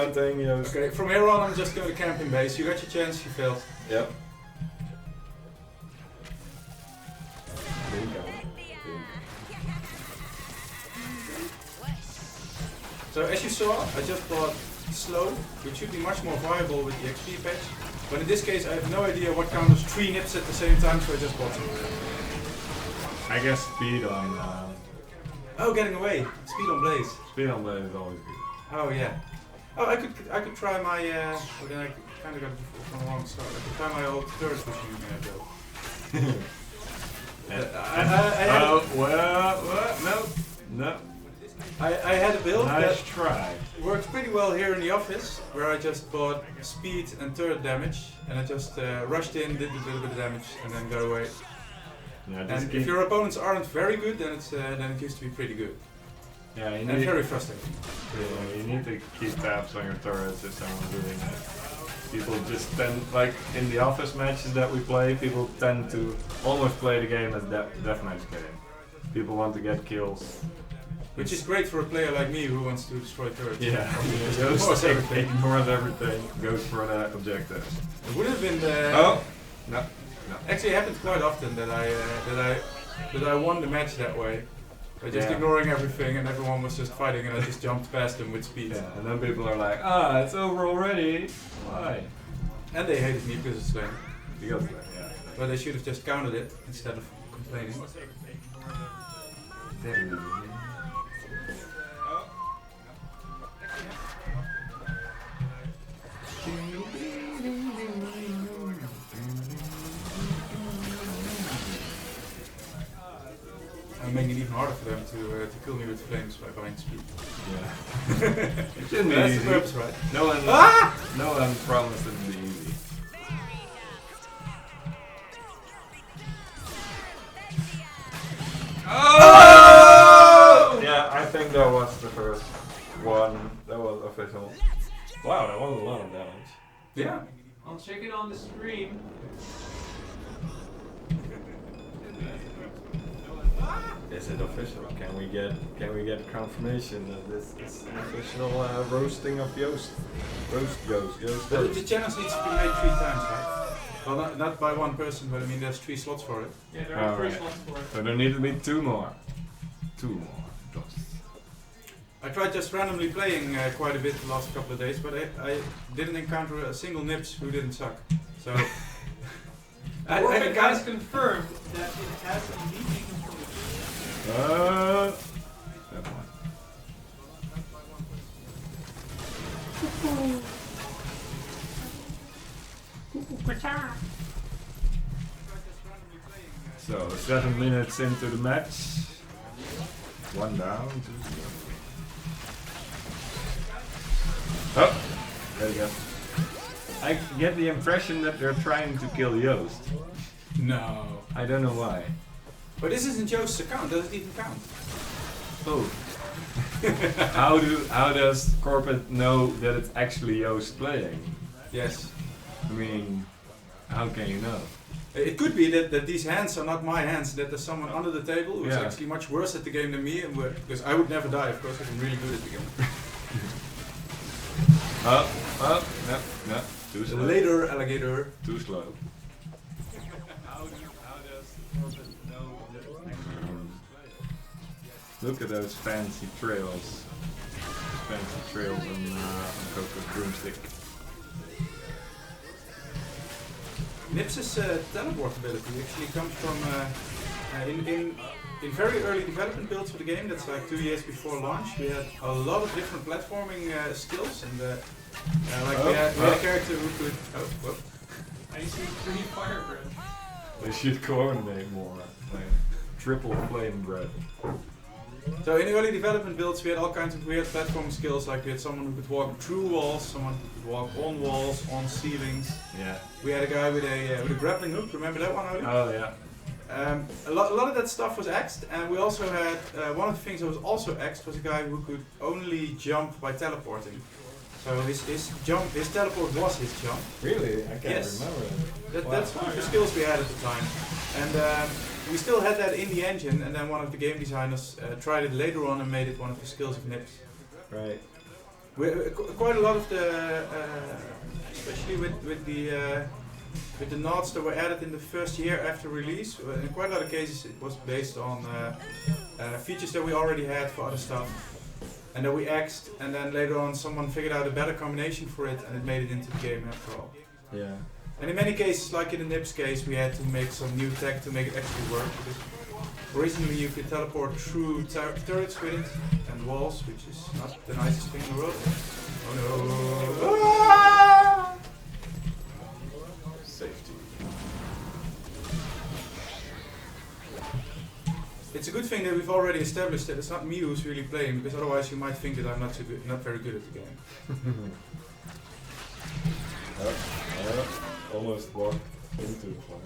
Speaker 5: not counting. Yes.
Speaker 2: Okay, from here on I'm just going to camping base. You got your chance, you failed.
Speaker 5: Yep. Didn't count.
Speaker 2: So as you saw, I just bought slow, which should be much more viable with the XP patch. But in this case I have no idea what counters 3 nips at the same time, so I just bought them.
Speaker 1: I guess speed on
Speaker 2: Oh, getting away! Speed on Blaze.
Speaker 1: speed on blade is always good.
Speaker 2: Oh yeah. Oh, I could try my. Well, then I kind of got it from the wrong start. I could try my old turret machine though. I had
Speaker 1: No.
Speaker 2: I had a build
Speaker 1: Nice
Speaker 2: that
Speaker 1: try.
Speaker 2: works pretty well here in the office, where I just bought speed and turret damage, and I just rushed in, did a little bit of damage, and then got away.
Speaker 1: Yeah, just
Speaker 2: And
Speaker 1: keep,
Speaker 2: if your opponents aren't very good, then it used to be pretty good.
Speaker 1: Yeah, you
Speaker 2: And
Speaker 1: need,
Speaker 2: very frustrating.
Speaker 1: you need to keep tabs on your turrets if someone's doing it. People just tend, like in the office matches that we play, people tend to almost play the game as deathmatch game. People want to get kills.
Speaker 2: Which is great for a player like me who wants to destroy turrets.
Speaker 1: Yeah,
Speaker 2: Ignores everything.
Speaker 1: ignores everything, goes for the objective.
Speaker 2: It would have been the...
Speaker 1: Oh! No.
Speaker 2: Actually, it happens quite often that I won the match that way. By just
Speaker 1: Yeah.
Speaker 2: ignoring everything and everyone was just fighting and I just jumped past them with speed.
Speaker 1: Yeah, and then people are like, it's over already. Why?
Speaker 2: And they hated me because it's lame.
Speaker 1: Because, yeah.
Speaker 2: But they should have just counted it instead of complaining. I'm making it even harder for them to kill me with flames by buying speed.
Speaker 1: Yeah. It shouldn't be
Speaker 2: That's
Speaker 1: easy.
Speaker 2: the purpose, right?
Speaker 1: No one,
Speaker 2: Ah!
Speaker 1: no one promised it to be easy.
Speaker 5: Oh! Yeah, I think that was the first one. That was official. Wow, that was a lot of damage.
Speaker 2: Yeah.
Speaker 3: I'll check it on the stream.
Speaker 5: Is it official? Can we get confirmation that this is an official roasting of Joost? Roast Joost.
Speaker 2: But the challenge needs to be made 3 times, right? Well, not by one person, but I mean there's 3 slots for it.
Speaker 3: Yeah, there are 3
Speaker 1: Alright.
Speaker 3: slots for it.
Speaker 1: So there need to be 2 more. 2 more.
Speaker 2: I tried just randomly playing quite a bit the last couple of days, but I didn't encounter a single Nips who didn't suck. So I
Speaker 3: Orbit
Speaker 2: encountered-
Speaker 3: has confirmed that it has indeed been confirmed.
Speaker 1: That one. So 7 minutes into the match. 1 down, 2 down. Oh, there you go. I get the impression that they're trying to kill Joost.
Speaker 2: No.
Speaker 1: I don't know why.
Speaker 2: But this isn't Joost's account, does it even count?
Speaker 1: Oh. how does Corporate know that it's actually Joost playing?
Speaker 2: Yes.
Speaker 1: I mean, how can you know?
Speaker 2: It could be that these hands are not my hands, that there's someone under the table who's
Speaker 1: Yeah.
Speaker 2: actually much worse at the game than me, and because I would never die, of course, because I'm really good at the game.
Speaker 1: No, too slow.
Speaker 2: Later, alligator.
Speaker 1: Too slow. Look at those fancy trails. Fancy trails on Coco's broomstick.
Speaker 2: Nips's teleport ability actually comes from in very early development builds for the game. That's like 2 years before launch. We had a lot of different platforming skills, and we had a character who could.
Speaker 3: I see 3 fire breath.
Speaker 1: They should coordinate more. Like triple flame breath.
Speaker 2: So in early development builds, we had all kinds of weird platforming skills. Like we had someone who could walk through walls, someone who could walk on walls, on ceilings.
Speaker 1: Yeah.
Speaker 2: We had a guy with a grappling hook. Remember that one, Oli?
Speaker 1: Oh yeah.
Speaker 2: A lot of that stuff was axed, and we also had one of the things that was also axed was a guy who could only jump by teleporting. So his teleport was his jump.
Speaker 5: Really? I can't
Speaker 2: Yes.
Speaker 5: remember that.
Speaker 2: That's one of the skills we had at the time, and we still had that in the engine. And then one of the game designers tried it later on and made it one of the skills of Nips.
Speaker 5: Right.
Speaker 2: Quite a lot of the, especially with the nods that were added in the first year after release, in quite a lot of cases it was based on features that we already had for other stuff, and that we axed, and then later on someone figured out a better combination for it, and it made it into the game after all.
Speaker 5: Yeah.
Speaker 2: And in many cases, like in the Nips case, we had to make some new tech to make it actually work, because originally you could teleport through turrets with it, and walls, which is not the nicest thing in the world. Oh no! Ah!
Speaker 1: Safety.
Speaker 2: It's a good thing that we've already established that it's not me who's really playing, because otherwise you might think that I'm not very good at the game.
Speaker 5: Almost walked into the fire.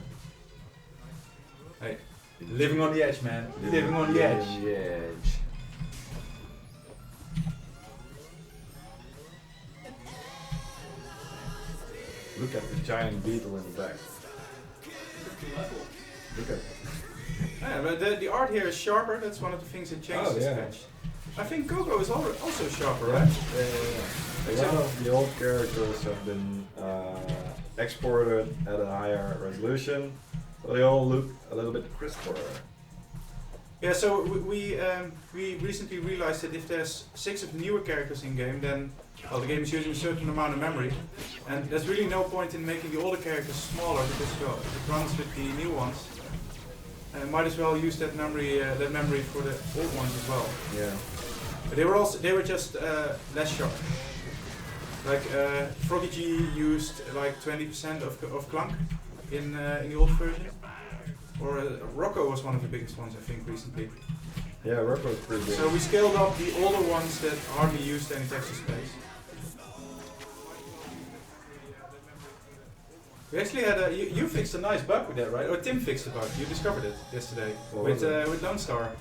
Speaker 2: Hey, living on the edge, man. Living on the edge.
Speaker 5: giant beetle in the back. Look at
Speaker 2: Yeah, but the art here is sharper. That's one of the things that changed this patch. I think Coco is also sharper, right?
Speaker 5: A lot of the old characters have been exported at a higher resolution, so they all look a little bit crisper.
Speaker 2: Yeah, so we recently realized that if there's 6 of the newer characters in game, then well, the game is using a certain amount of memory, and there's really no point in making the older characters smaller because well, it runs with the new ones. Might as well use that memory for the old ones as well.
Speaker 5: Yeah.
Speaker 2: But they were just less sharp. Like Froggy G used like 20% of Clunk in the old version. Or Rocco was one of the biggest ones, I think, recently.
Speaker 5: Yeah, Rocco's pretty big.
Speaker 2: So we scaled up the older ones that hardly used any texture space. We actually had you fixed a nice bug with that, right? Or Tim fixed the bug. You discovered it yesterday with Lone Star.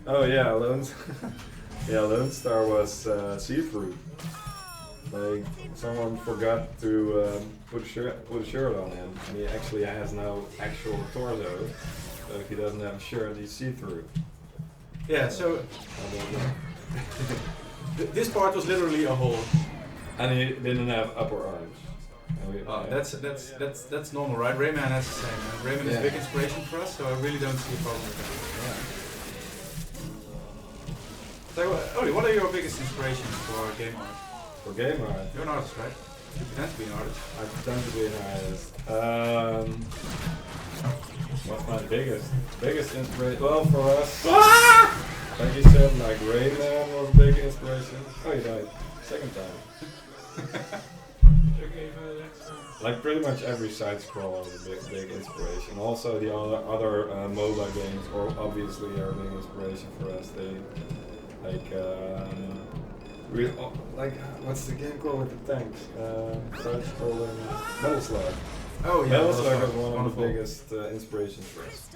Speaker 5: Oh yeah, Lone Star was see-through. Like someone forgot to put a shirt on him, and he actually has no actual torso. So if he doesn't have a shirt, he's see-through.
Speaker 2: Yeah. So this part was literally a hole.
Speaker 5: And he didn't have upper arms.
Speaker 2: That's normal, right? Rayman has the same. And Rayman is a big inspiration for us, so I really don't see a problem with that. So, Oli, what are your biggest inspirations for game art?
Speaker 5: For game art?
Speaker 2: You're an artist, right? You pretend to be an artist.
Speaker 5: I pretend to be an artist. What's my biggest inspiration? Well, for us, like you said, like Rayman was a big inspiration. Oh, he died. Second time. Like pretty much every side scroller is a big inspiration. Also the other MOBA games, or obviously, are a big inspiration for us. They like what's the game called with the tanks? Side scrolling Metal Slug.
Speaker 2: Oh yeah,
Speaker 5: Metal Slug is one of the biggest inspirations for us.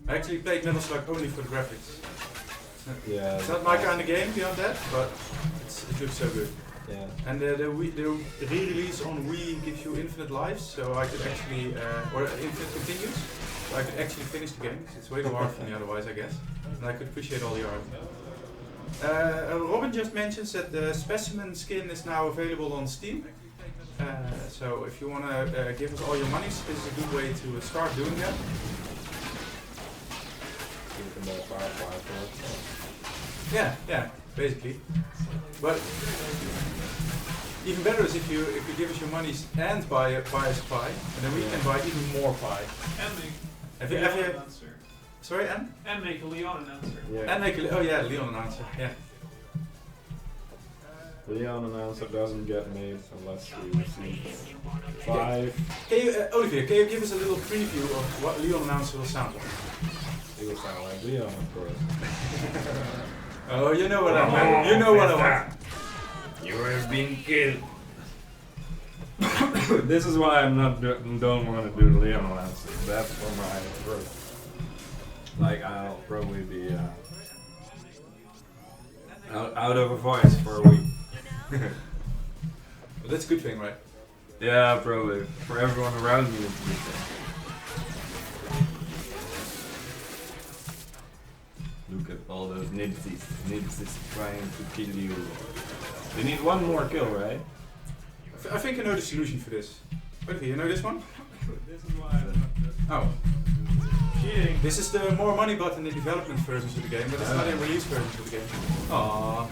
Speaker 2: I actually played Metal Slug only for the graphics.
Speaker 5: Yeah.
Speaker 2: It's not my kind of game beyond that, but it looks so good.
Speaker 5: Yeah.
Speaker 2: And the re-release on Wii gives you infinite lives, so I could actually, or infinite continues, so I could actually finish the game. It's way too hard for me otherwise, I guess. And I could appreciate all the art. Robin just mentions that the Specimen skin is now available on Steam. So if you want to give us all your monies, this is a good way to start doing that. Yeah, basically. But even better is if you give us your monies and buy us pie, and then we can buy even more pie.
Speaker 3: And make
Speaker 2: Have you
Speaker 3: announcer.
Speaker 2: sorry, and?
Speaker 3: And make a Leon announcer.
Speaker 5: Yeah.
Speaker 2: And make Leon announcer, yeah.
Speaker 5: Leon announcer doesn't get made unless we receive 5.
Speaker 2: Can you, Olivier, can you give us a little preview of what Leon announcer will sound like?
Speaker 5: It will sound like Leon, of course.
Speaker 2: Oh, you know what I want. You know what I want.
Speaker 5: You have been killed. This is why I'm not don't want to do the Leon announcer. That's for my throat. Like I'll probably be out of a voice for a week.
Speaker 2: Well, that's a good thing, right?
Speaker 5: Yeah, probably. For everyone around me, it's a good thing. Look at all those nibsies. Nibsies trying to kill you. You need one more kill, right?
Speaker 2: I think I know the solution for this. Olivier, you know this one?
Speaker 3: This is why I'm not
Speaker 2: Oh.
Speaker 3: cheating.
Speaker 2: This is the more money button in development versions of the game, but it's not in release versions of the game. Aww.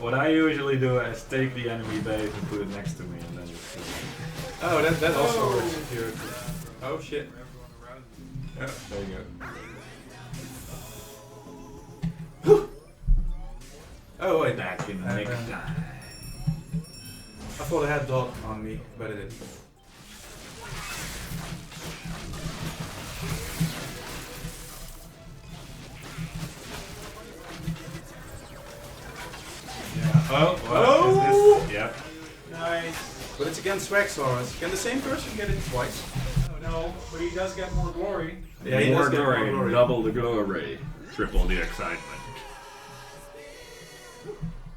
Speaker 5: What I usually do is take the enemy base and put it next to me and then just...
Speaker 2: Oh, that also works if you're... Oh shit.
Speaker 5: Yeah, there you go.
Speaker 2: Oh wait.
Speaker 5: Back in the nick of time.
Speaker 2: I thought I had dot on me, but it didn't.
Speaker 5: Yeah. Oh, what
Speaker 2: Oh!
Speaker 5: is this? Yep.
Speaker 3: Nice.
Speaker 2: But it's against swag stars. Can the same person get it twice?
Speaker 3: Oh, no, but he does get more glory.
Speaker 2: Yeah, he does get more glory.
Speaker 5: double the glory, triple the excitement.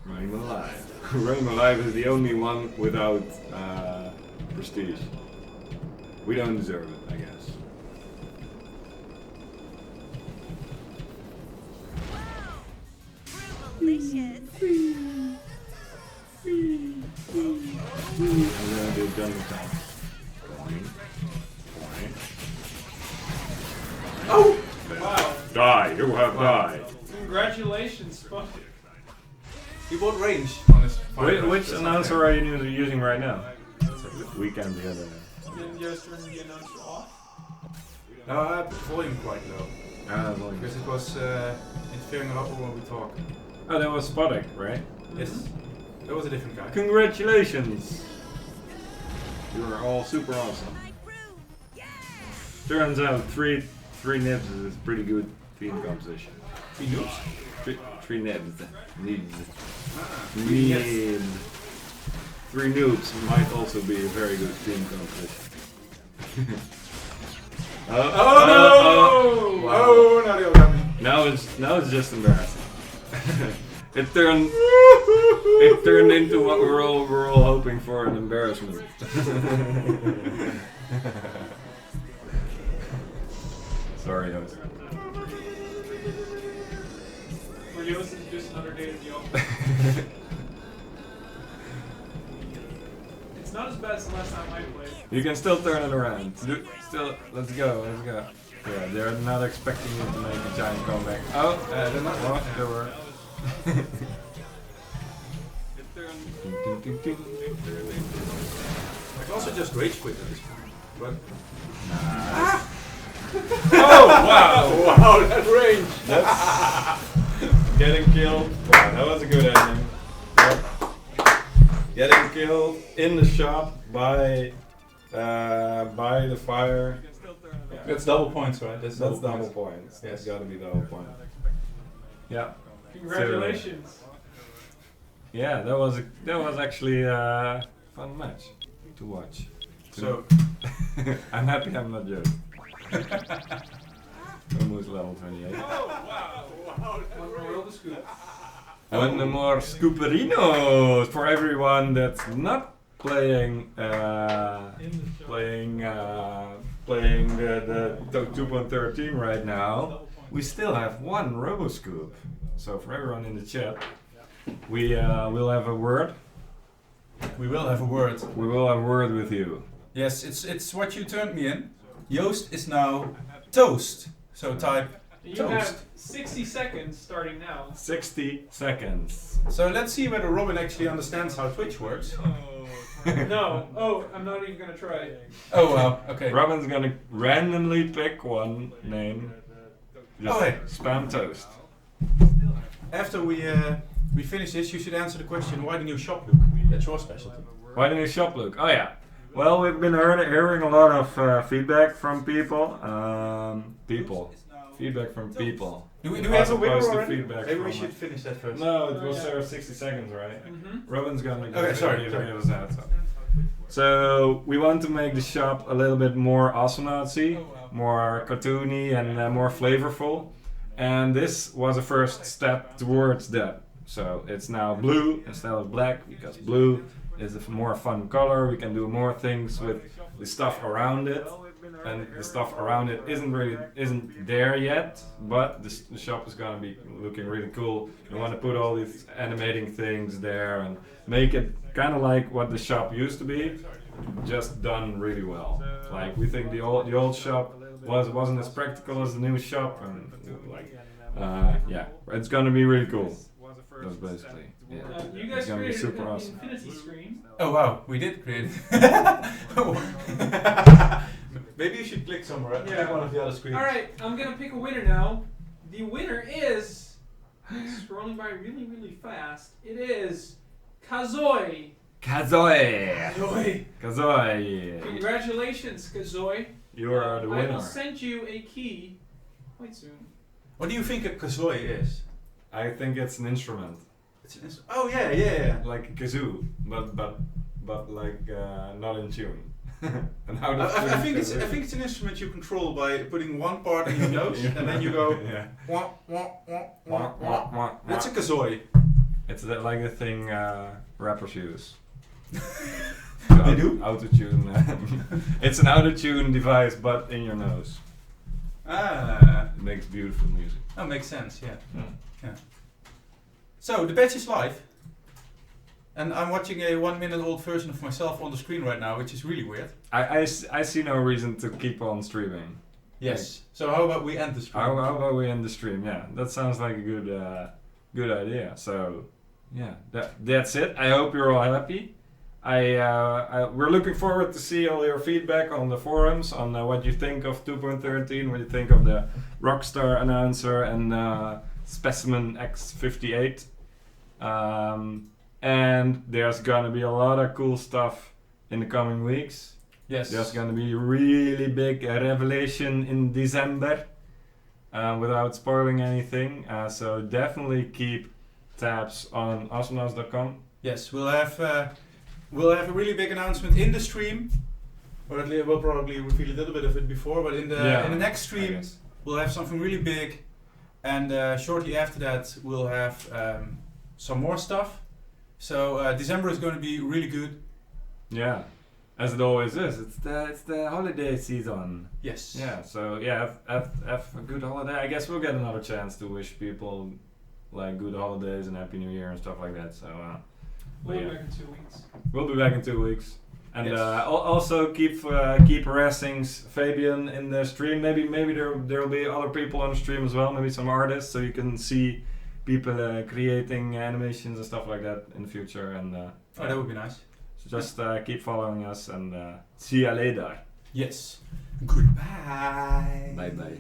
Speaker 5: Running alive. Ronimo Live is the only one without prestige. We don't deserve it, I guess.
Speaker 6: Delicious.
Speaker 5: I'm gonna do jungle time.
Speaker 2: Oh!
Speaker 3: Wow.
Speaker 5: Die! You have died!
Speaker 3: Congratulations, Spunk.
Speaker 2: He bought range on his
Speaker 5: Which announcer are you using right now? Weekend the other.
Speaker 3: Didn't you just turn the announcer off?
Speaker 2: No, I put volume quite low. Because it was interfering a lot when we talk.
Speaker 5: Oh, that was Spodek, right?
Speaker 2: Yes. That was a different guy.
Speaker 5: Congratulations! You are all super awesome. Turns out three nibs is a pretty good team composition.
Speaker 2: 3 noobs?
Speaker 5: Three nibs. Nibs.
Speaker 2: Yes.
Speaker 5: Nibs. 3 noobs might also be a very good team composition.
Speaker 2: Oh no!
Speaker 5: Wow.
Speaker 2: Oh, now they all got me.
Speaker 5: Now it's just embarrassing. It turned into what we're all hoping for, an embarrassment. Sorry, Joost.
Speaker 3: For Joost, it's just another day to the office. It's not as bad as the last time I played.
Speaker 5: You can still turn it around. Let's go. Yeah, they're not expecting you to make a giant comeback. Oh,
Speaker 2: They're not.
Speaker 5: what? There were.
Speaker 2: I can also just rage quit at this point. But
Speaker 5: Oh, wow!
Speaker 2: wow, that range!
Speaker 5: That's getting killed. Wow, that was a good ending. Yep. Getting killed in the shop by the fire.
Speaker 2: That's double points, right? That's
Speaker 5: Double points.
Speaker 2: Yes.
Speaker 5: That's gotta be double point. Yeah.
Speaker 3: Congratulations.
Speaker 5: Yeah, that was actually a fun match to watch.
Speaker 2: So,
Speaker 5: I'm happy I'm not Joe. Almost level 28.
Speaker 3: Oh, wow. One more roll the scoop.
Speaker 5: One more Scooperinos for everyone that's not playing playing the 2.13 right now. We still have one RoboScoop. So for everyone in the chat, we will have a word.
Speaker 2: we will have a word.
Speaker 5: We will have a word with you.
Speaker 2: Yes, it's what you turned me in. Joost is now toast. So type
Speaker 3: You
Speaker 2: toast.
Speaker 3: have 60 seconds starting now.
Speaker 5: 60 seconds.
Speaker 2: So let's see whether Robin actually understands how Twitch works.
Speaker 3: No. Oh, I'm not even gonna try.
Speaker 2: Oh wow, okay.
Speaker 5: Robin's gonna randomly pick one name. Just
Speaker 2: Oh, hey.
Speaker 5: spam toast.
Speaker 2: After we finish this, you should answer the question: why the new shop look? That's your specialty.
Speaker 5: Why the new shop look? Oh yeah. Well, we've been hearing a lot of feedback from people. Feedback from people.
Speaker 2: Do we have a winner
Speaker 5: As opposed to
Speaker 2: already?
Speaker 5: feedback
Speaker 2: Maybe we
Speaker 5: from-
Speaker 2: should finish that first.
Speaker 5: No, it was
Speaker 3: Yeah.
Speaker 5: 60 seconds, right?
Speaker 3: Mm-hmm.
Speaker 5: Robin's gonna
Speaker 2: Okay, sorry.
Speaker 5: give us that. So we want to make the shop a little bit more Awesomenotsy, more cartoony and more flavorful. And this was a first step towards that. So it's now blue instead of black because blue is a more fun color. We can do more things with the stuff around it, and the stuff around it isn't there yet. But the shop is gonna be looking really cool. We want to put all these animating things there and make it kind of like what the shop used to be, just done really well. Like we think the old shop wasn't as practical as the new shop, and yeah, it's gonna be really cool. That's basically, yeah.
Speaker 3: You
Speaker 5: It's
Speaker 3: guys
Speaker 5: gonna be
Speaker 3: created
Speaker 5: super
Speaker 3: an
Speaker 5: awesome.
Speaker 3: infinity screen.
Speaker 2: Oh wow, we did create it. Maybe you should click somewhere.
Speaker 3: Yeah.
Speaker 2: Click one of the other screens.
Speaker 3: Alright, I'm gonna pick a winner now. The winner is, scrolling by really, really fast, it is Kazoi.
Speaker 5: Kazoi! Kazoi!
Speaker 3: Congratulations, Kazoi.
Speaker 5: You are the
Speaker 3: I
Speaker 5: winner.
Speaker 3: will send you a key quite soon.
Speaker 2: What do you think a kazooie is?
Speaker 5: I think it's an instrument,
Speaker 2: It's an oh yeah.
Speaker 5: like a kazoo, but like not in tune. And how does
Speaker 2: I think it's an instrument you control by putting one part in your nose and then you go
Speaker 5: Yeah.
Speaker 2: wah, wah, wah, wah, wah. That's a kazooie.
Speaker 5: It's like the thing
Speaker 1: rappers use.
Speaker 2: They do?
Speaker 1: Autotune. It's an autotune device, but in your nose.
Speaker 2: Ah,
Speaker 1: It makes beautiful music.
Speaker 2: that makes sense. Yeah.
Speaker 1: Yeah.
Speaker 2: So the patch is live, and I'm watching a 1 minute old version of myself on the screen right now, which is really weird.
Speaker 1: I see no reason to keep on streaming.
Speaker 2: Yes. So how about we end the stream?
Speaker 1: How about we end the stream? Yeah, that sounds like a good idea. So, yeah, that's it. I hope you're all happy. We're looking forward to see all your feedback on the forums on what you think of 2.13, what you think of the Rockstar announcer and Specimen X58. And there's gonna be a lot of cool stuff in the coming weeks.
Speaker 2: Yes.
Speaker 1: There's gonna be a really big revelation in December, without spoiling anything. So definitely keep tabs on awesomenauts.com.
Speaker 2: Yes, we'll have a really big announcement in the stream, or at least we'll probably reveal a little bit of it before. But in the next stream, we'll have something really big, and shortly after that, we'll have some more stuff. So December is going to be really good.
Speaker 1: Yeah, as it always is. It's the holiday season.
Speaker 2: Yes.
Speaker 1: Yeah. So yeah, have a good holiday. I guess we'll get another chance to wish people like good holidays and happy New Year and stuff like that. So.
Speaker 3: We'll be back in 2 weeks.
Speaker 1: We'll be back in 2 weeks. And
Speaker 2: Yes.
Speaker 1: Also keep harassing Fabian in the stream. Maybe there'll be other people on the stream as well. Maybe some artists, so you can see people creating animations and stuff like that in the future. And
Speaker 2: That would be nice.
Speaker 1: so just keep following us and see you later.
Speaker 2: Yes. Goodbye.
Speaker 1: Bye bye.